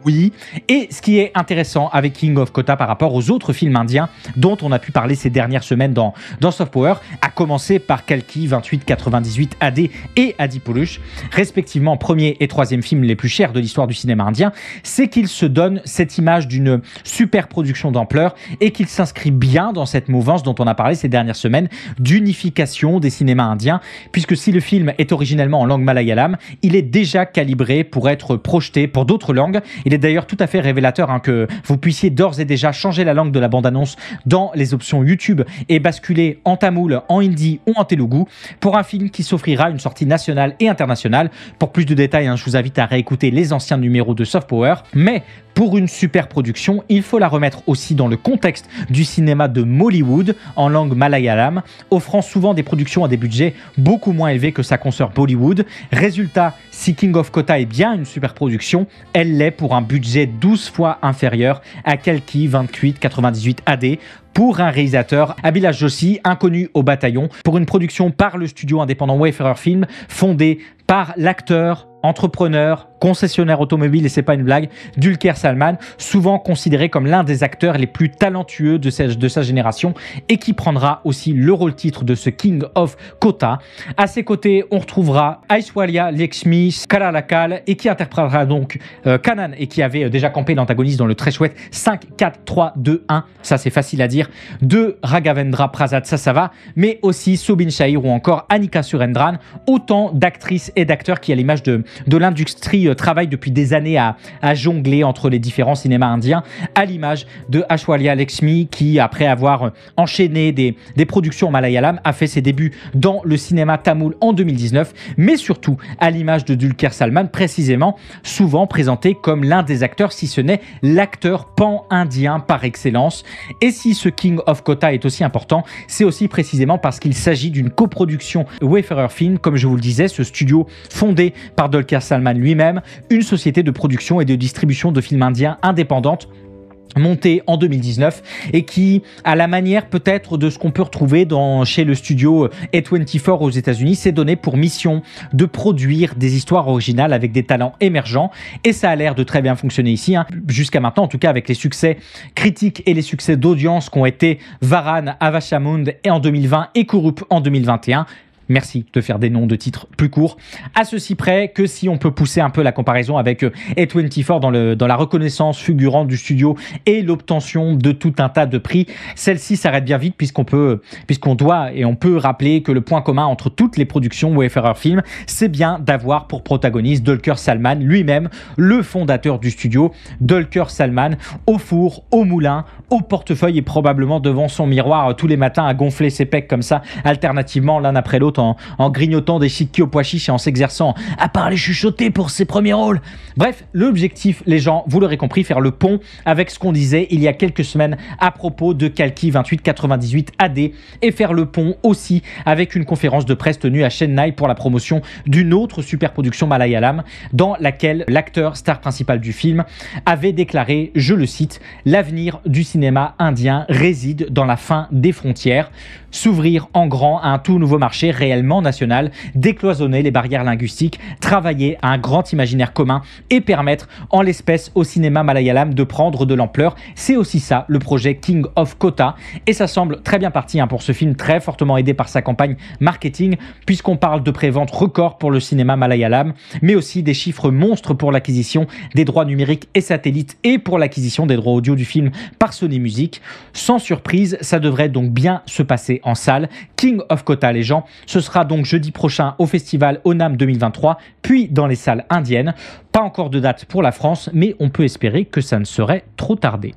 Oui, et ce qui est intéressant avec King of Kotha par rapport aux autres films indiens dont on a pu parler ces dernières semaines dans Soft Power, à commencer par Kalki 2898 AD et Adipurush, respectivement premier et troisième film les plus chers de l'histoire du cinéma indien, c'est qu'il se donne cette image d'une super production d'ampleur et qu'il s'inscrit bien dans cette mouvance dont on a parlé ces dernières semaines d'unification des cinémas indiens, puisque si le film est originellement en langue malayalam, il est déjà calibré pour être projeté pour d'autres langues. Il est d'ailleurs tout à fait révélateur que vous puissiez d'ores et déjà changer la langue de la bande-annonce dans les options YouTube et basculer en tamoul, en hindi ou en telugu pour un film qui s'offrira une sortie nationale et internationale. Pour plus de détails, je vous invite à réécouter les anciens numéros de Soft Power. Mais pour une super production, il faut la remettre aussi dans le contexte du cinéma de Mollywood en langue malayalam, offrant souvent des productions à des budgets beaucoup moins élevés que sa consœur Bollywood. Résultat, si King of Kotha est bien une super production, elle l'est pour un budget 12 fois inférieur à Kalki 2898 AD, pour un réalisateur, Abhilash Joshi, inconnu au bataillon, pour une production par le studio indépendant Wayfarer Film, fondé par l'acteur, entrepreneur, concessionnaire automobile, et c'est pas une blague, Dulquer Salman, souvent considéré comme l'un des acteurs les plus talentueux de sa génération et qui prendra aussi le rôle titre de ce King of Kotha. À ses côtés, on retrouvera Aishwarya Lakshmi Kalalakal et qui interprétera donc Kanan et qui avait déjà campé l'antagoniste dans le très chouette 5, 4, 3, 2, 1, ça c'est facile à dire, de Raghavendra Prasad, ça va, mais aussi Sobin Shahir ou encore Anika Surendran, autant d'actrices et d'acteurs qui à l'image de l'industrie travaillent depuis des années à jongler entre les différents cinémas indiens, à l'image de Aishwarya Lakshmi qui, après avoir enchaîné des productions en malayalam, a fait ses débuts dans le cinéma tamoul en 2019, mais surtout à l'image de Dulquer Salman, précisément, souvent présenté comme l'un des acteurs, si ce n'est l'acteur pan-indien par excellence. Et si ce King of Kotha est aussi important, c'est aussi précisément parce qu'il s'agit d'une coproduction Wayfarer Film, comme je vous le disais, ce studio fondé par Dulquer Salman lui-même, une société de production et de distribution de films indiens indépendante montée en 2019 et qui, à la manière peut-être de ce qu'on peut retrouver chez le studio A24 aux États-Unis, s'est donné pour mission de produire des histoires originales avec des talents émergents et ça a l'air de très bien fonctionner ici, jusqu'à maintenant en tout cas avec les succès critiques et les succès d'audience qu'ont été Varan, Avashamund en 2020 et Kurup en 2021. Merci de faire des noms de titres plus courts. À ceci près que si on peut pousser un peu la comparaison avec A24 dans la reconnaissance fulgurante du studio et l'obtention de tout un tas de prix, celle-ci s'arrête bien vite puisqu'on doit et on peut rappeler que le point commun entre toutes les productions Wayfarer Film, c'est bien d'avoir pour protagoniste Dulquer Salman lui-même, le fondateur du studio. Dulquer Salman au four, au moulin, au portefeuille et probablement devant son miroir tous les matins à gonfler ses pecs comme ça, alternativement l'un après l'autre en grignotant des chikis au pois chiche et en s'exerçant à parler chuchoter pour ses premiers rôles. Bref, l'objectif, les gens, vous l'aurez compris, faire le pont avec ce qu'on disait il y a quelques semaines à propos de Kalki 2898 AD et faire le pont aussi avec une conférence de presse tenue à Chennai pour la promotion d'une autre super production malayalam dans laquelle l'acteur star principal du film avait déclaré, je le cite, « L'avenir du cinéma indien réside dans la fin des frontières. S'ouvrir en grand à un tout nouveau marché réellement national, décloisonner les barrières linguistiques, travailler à un grand imaginaire commun et permettre en l'espèce au cinéma malayalam de prendre de l'ampleur. C'est aussi ça le projet King of Kotha et ça semble très bien parti pour ce film, très fortement aidé par sa campagne marketing puisqu'on parle de prévente record pour le cinéma malayalam, mais aussi des chiffres monstres pour l'acquisition des droits numériques et satellites et pour l'acquisition des droits audio du film par Sony Music. Sans surprise, ça devrait donc bien se passer en salle. King of Kotha, les gens, ce sera donc jeudi prochain au festival Onam 2023, puis dans les salles indiennes. Pas encore de date pour la France, mais on peut espérer que ça ne serait trop tardé.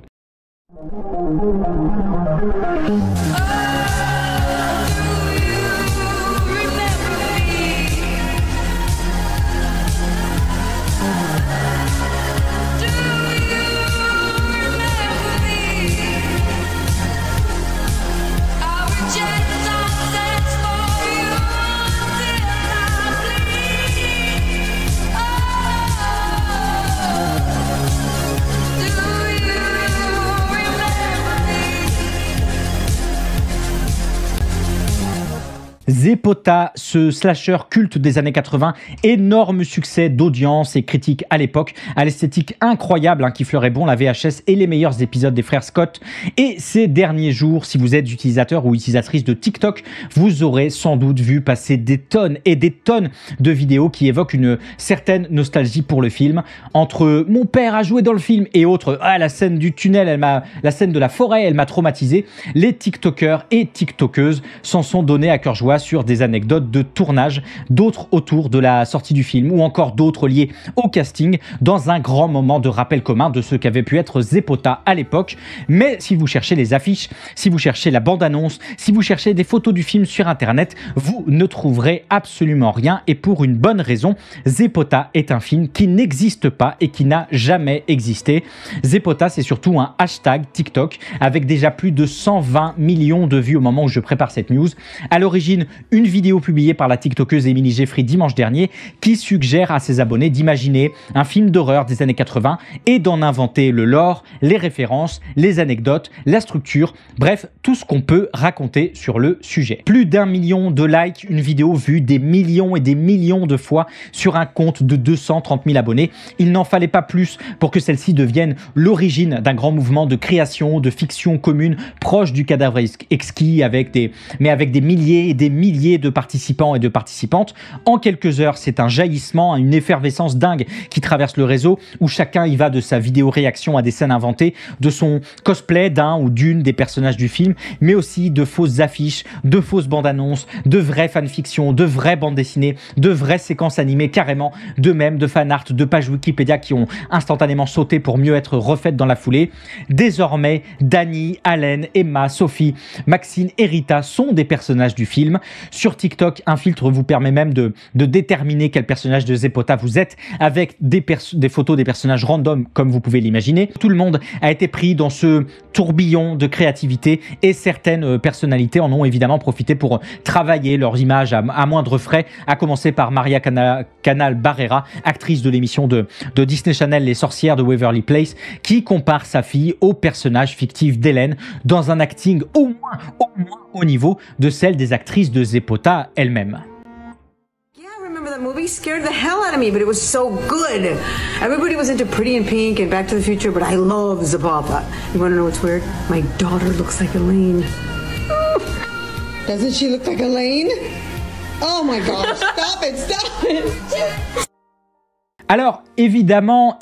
Zepota, ce slasher culte des années 80, énorme succès d'audience et critique à l'époque, à l'esthétique incroyable qui fleurait bon la VHS et les meilleurs épisodes des frères Scott. Et ces derniers jours, si vous êtes utilisateur ou utilisatrice de TikTok, vous aurez sans doute vu passer des tonnes et des tonnes de vidéos qui évoquent une certaine nostalgie pour le film. Entre mon père a joué dans le film et autres, la scène du tunnel, la scène de la forêt, elle m'a traumatisé. Les TikTokers et TikTokeuses s'en sont donnés à cœur joie sur des anecdotes de tournage, d'autres autour de la sortie du film ou encore d'autres liées au casting dans un grand moment de rappel commun de ce qu'avait pu être Zepota à l'époque. Mais si vous cherchez les affiches, si vous cherchez la bande-annonce, si vous cherchez des photos du film sur internet, vous ne trouverez absolument rien et pour une bonne raison. Zepota est un film qui n'existe pas et qui n'a jamais existé. Zepota, c'est surtout un hashtag TikTok avec déjà plus de 120 millions de vues au moment où je prépare cette news. À l'origine, une vidéo publiée par la TikTokeuse Émilie Jeffrey dimanche dernier qui suggère à ses abonnés d'imaginer un film d'horreur des années 80 et d'en inventer le lore, les références, les anecdotes, la structure, bref, tout ce qu'on peut raconter sur le sujet. Plus d'1 million de likes, une vidéo vue des millions et des millions de fois sur un compte de 230 000 abonnés. Il n'en fallait pas plus pour que celle-ci devienne l'origine d'un grand mouvement de création, de fiction commune proche du cadavre exquis avec des milliers et des milliers de participants et de participantes. En quelques heures, c'est un jaillissement, une effervescence dingue qui traverse le réseau où chacun y va de sa vidéo réaction à des scènes inventées, de son cosplay d'un ou d'une des personnages du film, mais aussi de fausses affiches, de fausses bandes annonces, de vraies fanfictions, de vraies bandes dessinées, de vraies séquences animées carrément, de même de fanart, de pages Wikipédia qui ont instantanément sauté pour mieux être refaites dans la foulée. Désormais, Dani, Allen, Emma, Sophie, Maxine et Rita sont des personnages du film. Sur TikTok, un filtre vous permet même de déterminer quel personnage de Zepota vous êtes avec des photos des personnages random comme vous pouvez l'imaginer. Tout le monde a été pris dans ce tourbillon de créativité et certaines personnalités en ont évidemment profité pour travailler leurs images à moindre frais, à commencer par Maria Canal Barrera, actrice de l'émission de Disney Channel Les Sorcières de Waverly Place, qui compare sa fille au personnage fictif d'Hélène dans un acting au moins au niveau de celle des actrices de Zepota elle-même. The movie scared the hell out of me, but it was so good. Everybody was into Pretty in Pink and Back to the Future, but I love Zepota. You want to know what's weird? My daughter looks like Elaine. Doesn't she look like Elaine? Oh my gosh, stop it. Alors, évidemment,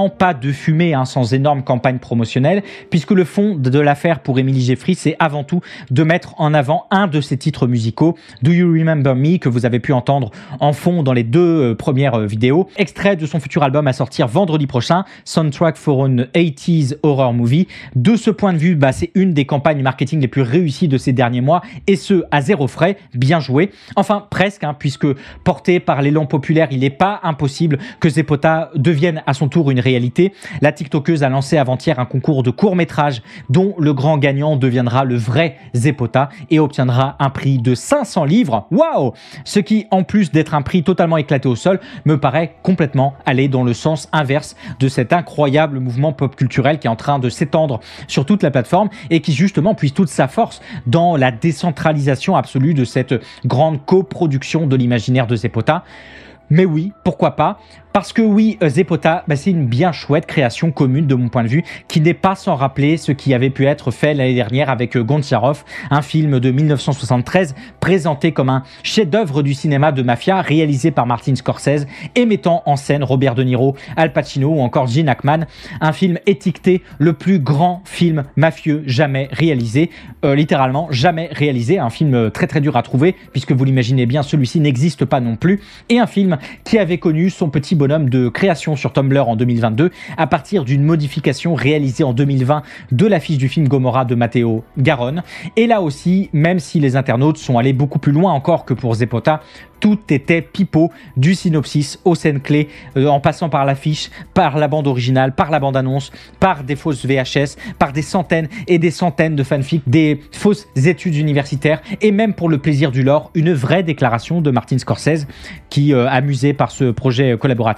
pas de fumée sans énorme campagne promotionnelle, puisque le fond de l'affaire pour Émilie Jeffrey, c'est avant tout de mettre en avant un de ses titres musicaux, Do You Remember Me, que vous avez pu entendre en fond dans les deux premières vidéos, extrait de son futur album à sortir vendredi prochain, Soundtrack for an 80s Horror Movie. De ce point de vue, c'est une des campagnes marketing les plus réussies de ces derniers mois, et ce, à zéro frais, bien joué. Enfin, presque, puisque porté par l'élan populaire, il n'est pas impossible que Zepota devienne à son tour une réalité. La TikTokeuse a lancé avant-hier un concours de court-métrage dont le grand gagnant deviendra le vrai Zepota et obtiendra un prix de 500 livres. Waouh! Ce qui, en plus d'être un prix totalement éclaté au sol, me paraît complètement aller dans le sens inverse de cet incroyable mouvement pop culturel qui est en train de s'étendre sur toute la plateforme et qui justement puise toute sa force dans la décentralisation absolue de cette grande coproduction de l'imaginaire de Zepota. Mais oui, pourquoi pas? Parce que oui, Zepota, c'est une bien chouette création commune de mon point de vue, qui n'est pas sans rappeler ce qui avait pu être fait l'année dernière avec Goncharov, un film de 1973 présenté comme un chef-d'œuvre du cinéma de mafia réalisé par Martin Scorsese et mettant en scène Robert De Niro, Al Pacino ou encore Gene Hackman, un film étiqueté le plus grand film mafieux jamais réalisé, littéralement jamais réalisé, un film très très dur à trouver puisque vous l'imaginez bien, celui-ci n'existe pas non plus, et un film qui avait connu son petit bonhomme de création sur Tumblr en 2022 à partir d'une modification réalisée en 2020 de l'affiche du film Gomorrah de Matteo Garonne. Et là aussi, même si les internautes sont allés beaucoup plus loin encore que pour Zepota, tout était pipeau du synopsis aux scènes clés, en passant par l'affiche, par la bande originale, par la bande-annonce, par des fausses VHS, par des centaines et des centaines de fanfics, des fausses études universitaires et même pour le plaisir du lore, une vraie déclaration de Martin Scorsese qui, amusé par ce projet collaboratif,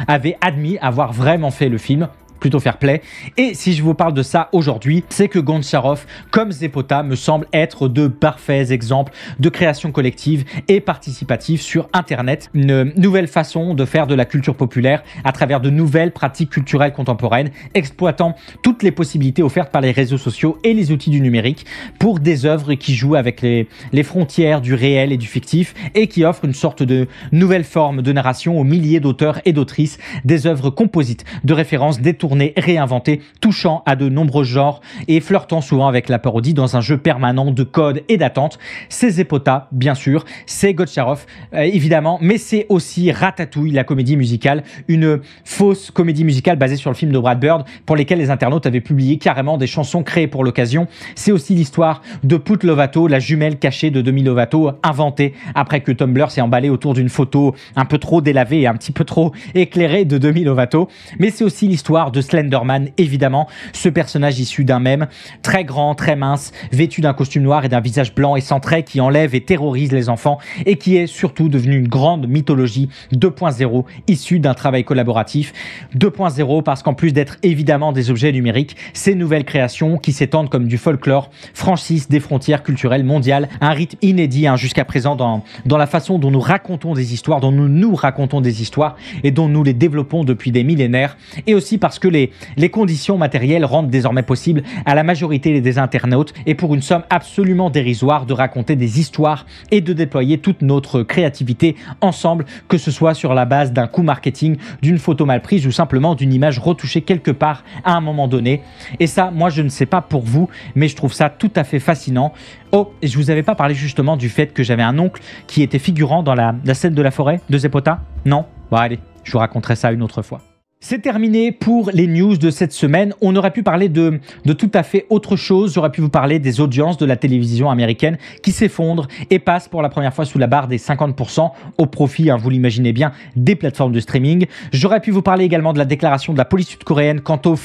avait admis avoir vraiment fait le film plutôt fair play. Et si je vous parle de ça aujourd'hui, c'est que Goncharov, comme Zepota, me semble être de parfaits exemples de création collective et participative sur Internet. Une nouvelle façon de faire de la culture populaire à travers de nouvelles pratiques culturelles contemporaines, exploitant toutes les possibilités offertes par les réseaux sociaux et les outils du numérique pour des œuvres qui jouent avec les frontières du réel et du fictif et qui offrent une sorte de nouvelle forme de narration aux milliers d'auteurs et d'autrices, des œuvres composites de références détournées, réinventées, touchant à de nombreux genres et flirtant souvent avec la parodie dans un jeu permanent de codes et d'attentes. C'est Zepota, bien sûr, c'est Goncharov, évidemment, mais c'est aussi Ratatouille, la comédie musicale, une fausse comédie musicale basée sur le film de Brad Bird pour lesquels les internautes avaient publié carrément des chansons créées pour l'occasion. C'est aussi l'histoire de Put Lovato, la jumelle cachée de Demi Lovato, inventée après que Tumblr s'est emballé autour d'une photo un peu trop délavée et un petit peu trop éclairée de Demi Lovato. Mais c'est aussi l'histoire de Slenderman, évidemment, ce personnage issu d'un mème, très grand, très mince, vêtu d'un costume noir et d'un visage blanc et sans traits qui enlève et terrorise les enfants et qui est surtout devenu une grande mythologie 2.0 issue d'un travail collaboratif. 2.0 parce qu'en plus d'être évidemment des objets numériques, ces nouvelles créations qui s'étendent comme du folklore franchissent des frontières culturelles mondiales, un rythme inédit jusqu'à présent dans la façon dont nous racontons des histoires, dont nous racontons des histoires et dont nous les développons depuis des millénaires, et aussi parce que les conditions matérielles rendent désormais possible à la majorité des internautes et pour une somme absolument dérisoire de raconter des histoires et de déployer toute notre créativité ensemble, que ce soit sur la base d'un coup marketing, d'une photo mal prise ou simplement d'une image retouchée quelque part à un moment donné. Et ça, moi je ne sais pas pour vous, mais je trouve ça tout à fait fascinant. Oh, et je vous avais pas parlé justement du fait que j'avais un oncle qui était figurant dans la scène de la forêt de Zepota? Non? Bon allez, je vous raconterai ça une autre fois. C'est terminé pour les news de cette semaine. On aurait pu parler de tout à fait autre chose. J'aurais pu vous parler des audiences de la télévision américaine qui s'effondrent et passent pour la première fois sous la barre des 50% au profit, vous l'imaginez bien, des plateformes de streaming. J'aurais pu vous parler également de la déclaration de la police sud-coréenne quant au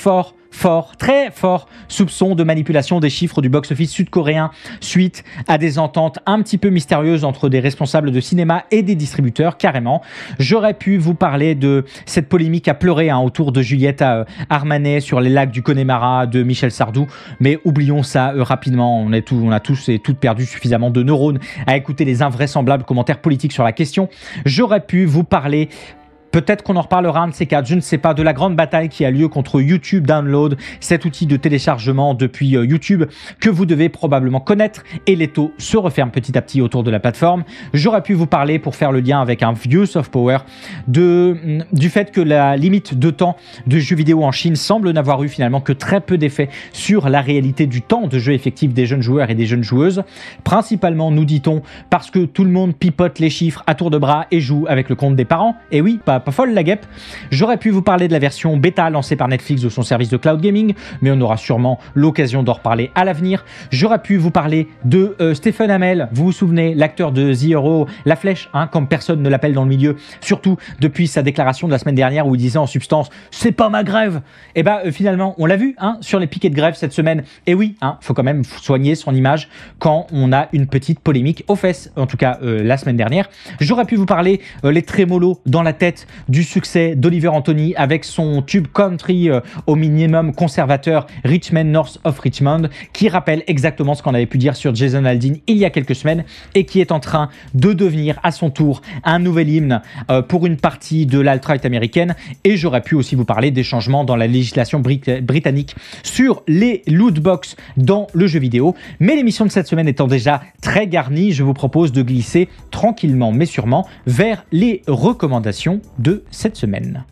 très fort soupçon de manipulation des chiffres du box-office sud-coréen suite à des ententes un petit peu mystérieuses entre des responsables de cinéma et des distributeurs, carrément. J'aurais pu vous parler de cette polémique à pleurer autour de Juliette Armanet sur les lacs du Connemara de Michel Sardou, mais oublions ça rapidement. On a tous et toutes perdu suffisamment de neurones à écouter les invraisemblables commentaires politiques sur la question. J'aurais pu vous parler, peut-être qu'on en reparlera un de ces quatre, je ne sais pas, de la grande bataille qui a lieu contre YouTube Download, cet outil de téléchargement depuis YouTube que vous devez probablement connaître, et l'étau se referme petit à petit autour de la plateforme. J'aurais pu vous parler, pour faire le lien avec un vieux soft power, du fait que la limite de temps de jeux vidéo en Chine semble n'avoir eu finalement que très peu d'effet sur la réalité du temps de jeu effectif des jeunes joueurs et des jeunes joueuses, principalement, nous dit-on, parce que tout le monde pipote les chiffres à tour de bras et joue avec le compte des parents. Et oui, pas folle la guêpe. J'aurais pu vous parler de la version bêta lancée par Netflix de son service de cloud gaming, mais on aura sûrement l'occasion d'en reparler à l'avenir. J'aurais pu vous parler de Stephen Amell, vous vous souvenez, l'acteur de The Hero, La Flèche, comme personne ne l'appelle dans le milieu, surtout depuis sa déclaration de la semaine dernière où il disait en substance « c'est pas ma grève ». Et finalement, on l'a vu sur les piquets de grève cette semaine. Et oui, faut quand même soigner son image quand on a une petite polémique aux fesses, en tout cas la semaine dernière. J'aurais pu vous parler les trémolos dans la tête du succès d'Oliver Anthony avec son tube country au minimum conservateur Richmond North of Richmond, qui rappelle exactement ce qu'on avait pu dire sur Jason Aldean il y a quelques semaines et qui est en train de devenir à son tour un nouvel hymne pour une partie de l'alt-right américaine. Et j'aurais pu aussi vous parler des changements dans la législation britannique sur les lootbox dans le jeu vidéo. Mais l'émission de cette semaine étant déjà très garnie, je vous propose de glisser tranquillement mais sûrement vers les recommandations de cette semaine.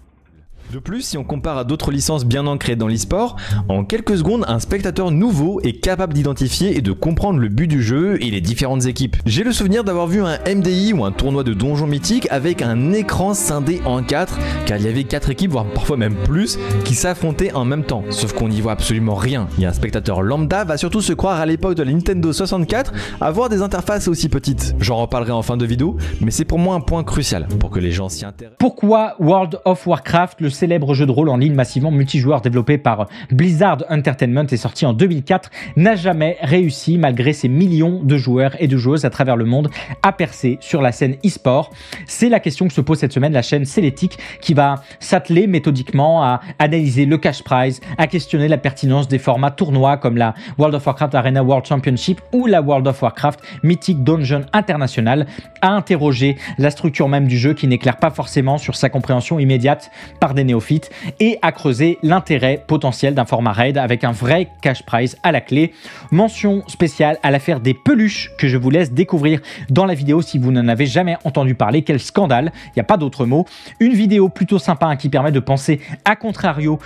De plus, si on compare à d'autres licences bien ancrées dans l'e-sport, en quelques secondes, un spectateur nouveau est capable d'identifier et de comprendre le but du jeu et les différentes équipes. J'ai le souvenir d'avoir vu un MDI ou un tournoi de donjons mythiques avec un écran scindé en 4, car il y avait 4 équipes, voire parfois même plus, qui s'affrontaient en même temps. Sauf qu'on n'y voit absolument rien. Et un spectateur lambda va surtout se croire à l'époque de la Nintendo 64 avoir des interfaces aussi petites. J'en reparlerai en fin de vidéo, mais c'est pour moi un point crucial pour que les gens s'y intéressent. Pourquoi World of Warcraft, le célèbre jeu de rôle en ligne massivement multijoueur développé par Blizzard Entertainment et sorti en 2004, n'a jamais réussi, malgré ses millions de joueurs et de joueuses à travers le monde, à percer sur la scène e-sport. C'est la question que se pose cette semaine la chaîne Celletic, qui va s'atteler méthodiquement à analyser le cash prize, à questionner la pertinence des formats tournois comme la World of Warcraft Arena World Championship ou la World of Warcraft Mythic Dungeon International, à interroger la structure même du jeu qui n'éclaire pas forcément sur sa compréhension immédiate par des néophytes, et à creuser l'intérêt potentiel d'un format raid avec un vrai cash prize à la clé. Mention spéciale à l'affaire des peluches que je vous laisse découvrir dans la vidéo si vous n'en avez jamais entendu parler. Quel scandale, il n'y a pas d'autre mot. Une vidéo plutôt sympa qui permet de penser à contrario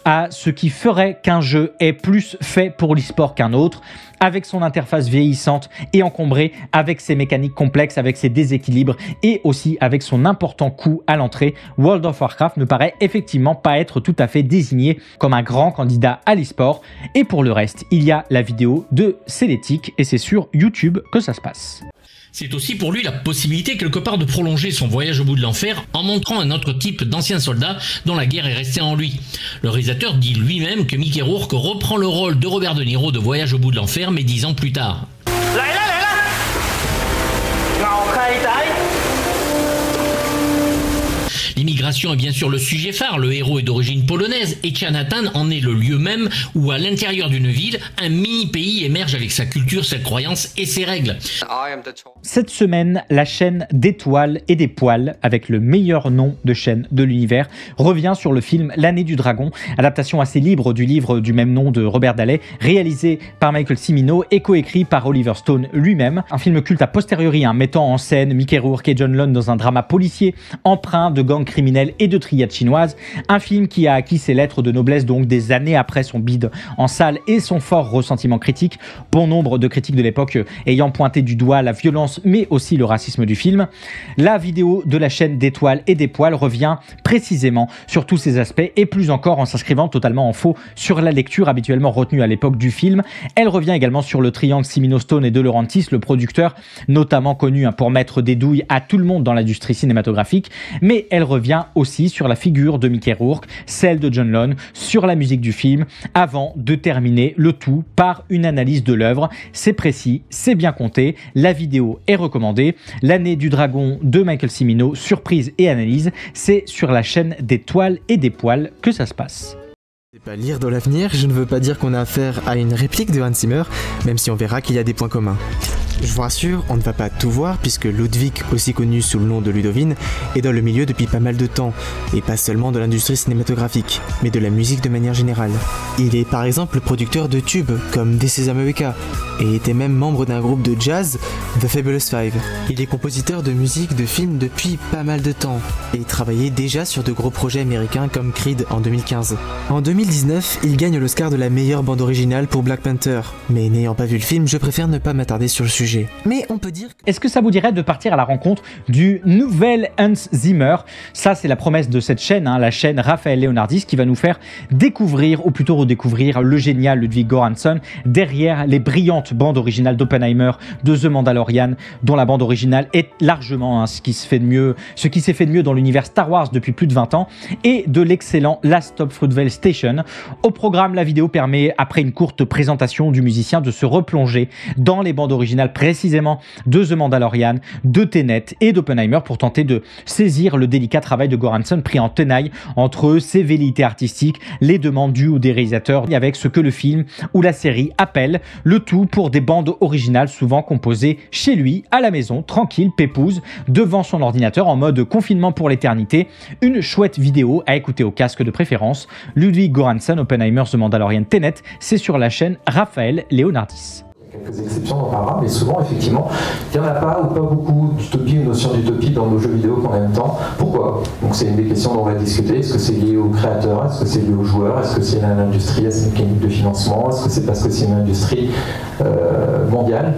à ce qui ferait qu'un jeu est plus fait pour l'e-sport qu'un autre, avec son interface vieillissante et encombrée, avec ses mécaniques complexes, avec ses déséquilibres et aussi avec son important coût à l'entrée. World of Warcraft ne paraît effectivement pas être tout à fait désigné comme un grand candidat à l'e-sport. Et pour le reste, il y a la vidéo de Celletic et c'est sur YouTube que ça se passe. C'est aussi pour lui la possibilité quelque part de prolonger son voyage au bout de l'enfer en montrant un autre type d'ancien soldat dont la guerre est restée en lui. Le réalisateur dit lui-même que Mickey Rourke reprend le rôle de Robert De Niro de Voyage au bout de l'enfer, mais 10 ans plus tard. L'immigration est bien sûr le sujet phare, le héros est d'origine polonaise et Chinatown en est le lieu même où à l'intérieur d'une ville, un mini-pays émerge avec sa culture, ses croyances et ses règles. Cette semaine, la chaîne d'étoiles et des poils, avec le meilleur nom de chaîne de l'univers, revient sur le film L'année du dragon, adaptation assez libre du livre du même nom de Robert Daley, réalisé par Michael Cimino et coécrit par Oliver Stone lui-même. Un film culte a posteriori, mettant en scène Mickey Rourke et John Lone dans un drama policier empreint de gangs criminels et de triades chinoises. Un film qui a acquis ses lettres de noblesse donc des années après son bide en salle et son fort ressentiment critique, bon nombre de critiques de l'époque ayant pointé du doigt la violence mais aussi le racisme du film. La vidéo de la chaîne d'étoiles et des poils revient précisément sur tous ces aspects et plus encore en s'inscrivant totalement en faux sur la lecture habituellement retenue à l'époque du film. Elle revient également sur le triangle Cimino, Stone et De Laurentiis, le producteur, notamment connu pour mettre des douilles à tout le monde dans l'industrie cinématographique, mais elle revient aussi sur la figure de Mickey Rourke, celle de John Lone, sur la musique du film, avant de terminer le tout par une analyse de l'œuvre. C'est précis, c'est bien compté, la vidéo est recommandée. L'année du dragon de Michael Cimino, surprise et analyse, c'est sur la chaîne d'étoiles et des poils que ça se passe. C'est pas lire dans l'avenir, je ne veux pas dire qu'on a affaire à une réplique de Hans Zimmer, même si on verra qu'il y a des points communs. Je vous rassure, on ne va pas tout voir puisque Ludwig, aussi connu sous le nom de Ludovine, est dans le milieu depuis pas mal de temps, et pas seulement de l'industrie cinématographique, mais de la musique de manière générale. Il est par exemple le producteur de tubes comme This Is America, et était même membre d'un groupe de jazz, The Fabulous Five. Il est compositeur de musique de films depuis pas mal de temps, et travaillait déjà sur de gros projets américains comme Creed en 2015. En 2019, il gagne l'Oscar de la meilleure bande originale pour Black Panther, mais n'ayant pas vu le film, je préfère ne pas m'attarder sur le sujet. Mais on peut dire... Est-ce que ça vous dirait de partir à la rencontre du nouvel Hans Zimmer? Ça, c'est la promesse de cette chaîne, la chaîne Raphaël Leonardis, qui va nous faire découvrir, ou plutôt redécouvrir, le génial Ludwig Göransson derrière les brillantes bandes originales d'Oppenheimer, de The Mandalorian, dont la bande originale est largement ce qui s'est fait de mieux dans l'univers Star Wars depuis plus de 20 ans, et de l'excellent Last Stop Fruitvale Station. Au programme, la vidéo permet, après une courte présentation du musicien, de se replonger dans les bandes originales précisément de The Mandalorian, de Tenet et d'Oppenheimer pour tenter de saisir le délicat travail de Göransson pris en tenaille entre ses velléités artistiques, les demandes dues ou des réalisateurs et avec ce que le film ou la série appelle, le tout pour des bandes originales souvent composées chez lui, à la maison, tranquille, pépouze, devant son ordinateur en mode confinement pour l'éternité. Une chouette vidéo à écouter au casque de préférence. Ludwig Göransson, Oppenheimer, The Mandalorian, Tenet, c'est sur la chaîne Raphaël Leonardis. Quelques exceptions, on en parlera, mais souvent, effectivement, il n'y en a pas ou pas beaucoup d'utopie ou notion d'utopie dans nos jeux vidéo qu'on aime tant. Pourquoi? Donc c'est une des questions dont on va discuter. Est-ce que c'est lié aux créateurs? Est-ce que c'est lié aux joueurs? Est-ce que c'est une industrie, est-ce une mécanique de financement? Est-ce que c'est parce que c'est une industrie mondiale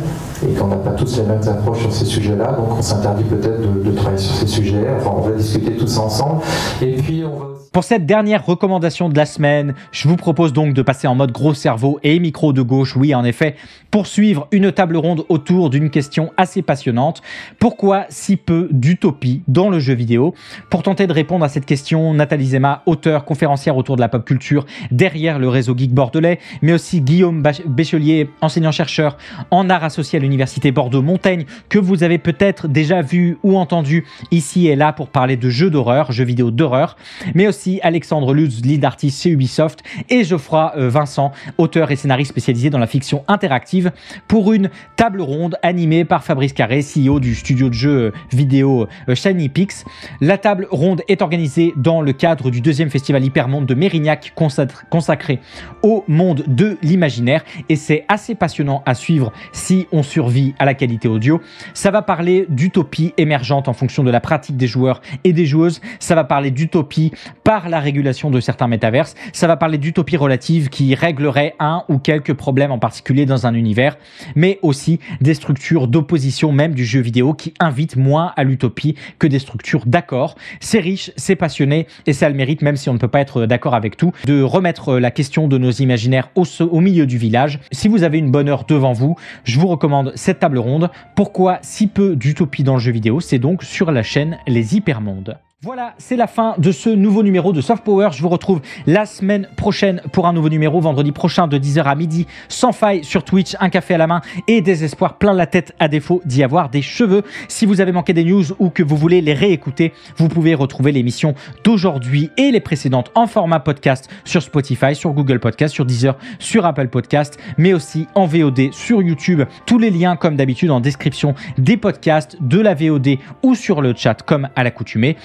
et qu'on n'a pas tous les mêmes approches sur ces sujets-là? Donc on s'interdit peut-être de travailler sur ces sujets. Enfin, on va discuter tout ça ensemble. Et puis on va... Pour cette dernière recommandation de la semaine, je vous propose donc de passer en mode gros cerveau et micro de gauche. Oui, en effet, pour pour suivre une table ronde autour d'une question assez passionnante. Pourquoi si peu d'utopie dans le jeu vidéo? Pour tenter de répondre à cette question, Nathalie Zema, auteure, conférencière autour de la pop culture derrière le réseau Geek bordelais, mais aussi Guillaume Béchelier, enseignant-chercheur en art associé à l'université Bordeaux-Montaigne, que vous avez peut-être déjà vu ou entendu ici et là pour parler de jeux d'horreur, jeux vidéo d'horreur, mais aussi Alexandre Lutz, lead artiste chez Ubisoft, et Geoffroy Vincent, auteur et scénariste spécialisé dans la fiction interactive, pour une table ronde animée par Fabrice Carré, CEO du studio de jeux vidéo Shiny Pix. La table ronde est organisée dans le cadre du 2e festival Hypermonde de Mérignac, consacré au monde de l'imaginaire, et c'est assez passionnant à suivre si on survit à la qualité audio. Ça va parler d'utopie émergente en fonction de la pratique des joueurs et des joueuses, ça va parler d'utopie par la régulation de certains métaverses, ça va parler d'utopie relative qui réglerait un ou quelques problèmes en particulier dans un univers, mais aussi des structures d'opposition même du jeu vidéo qui invitent moins à l'utopie que des structures d'accord. C'est riche, c'est passionné et ça a le mérite, même si on ne peut pas être d'accord avec tout, de remettre la question de nos imaginaires au milieu du village. Si vous avez une bonne heure devant vous, je vous recommande cette table ronde. Pourquoi si peu d'utopie dans le jeu vidéo? C'est donc sur la chaîne Les Hypermondes. Voilà, c'est la fin de ce nouveau numéro de Soft Power. Je vous retrouve la semaine prochaine pour un nouveau numéro, vendredi prochain de 10h à midi, sans faille sur Twitch, un café à la main et des espoirs plein la tête à défaut d'y avoir des cheveux. Si vous avez manqué des news ou que vous voulez les réécouter, vous pouvez retrouver l'émission d'aujourd'hui et les précédentes en format podcast sur Spotify, sur Google Podcast, sur Deezer, sur Apple Podcast, mais aussi en VOD sur YouTube. Tous les liens, comme d'habitude, en description des podcasts, de la VOD ou sur le chat, comme à l'accoutumée.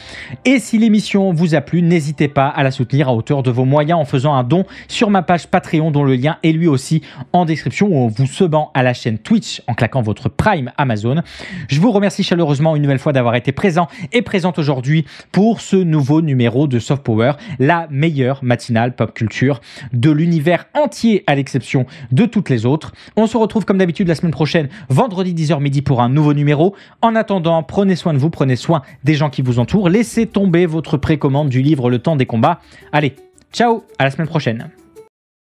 Et si l'émission vous a plu, n'hésitez pas à la soutenir à hauteur de vos moyens en faisant un don sur ma page Patreon, dont le lien est lui aussi en description, ou en vous subant à la chaîne Twitch en claquant votre Prime Amazon. Je vous remercie chaleureusement une nouvelle fois d'avoir été présent et présente aujourd'hui pour ce nouveau numéro de Soft Power, la meilleure matinale pop culture de l'univers entier à l'exception de toutes les autres. On se retrouve comme d'habitude la semaine prochaine, vendredi 10h midi pour un nouveau numéro. En attendant, prenez soin de vous, prenez soin des gens qui vous entourent, laissez tomber votre précommande du livre Le Temps des combats. Allez, ciao, à la semaine prochaine.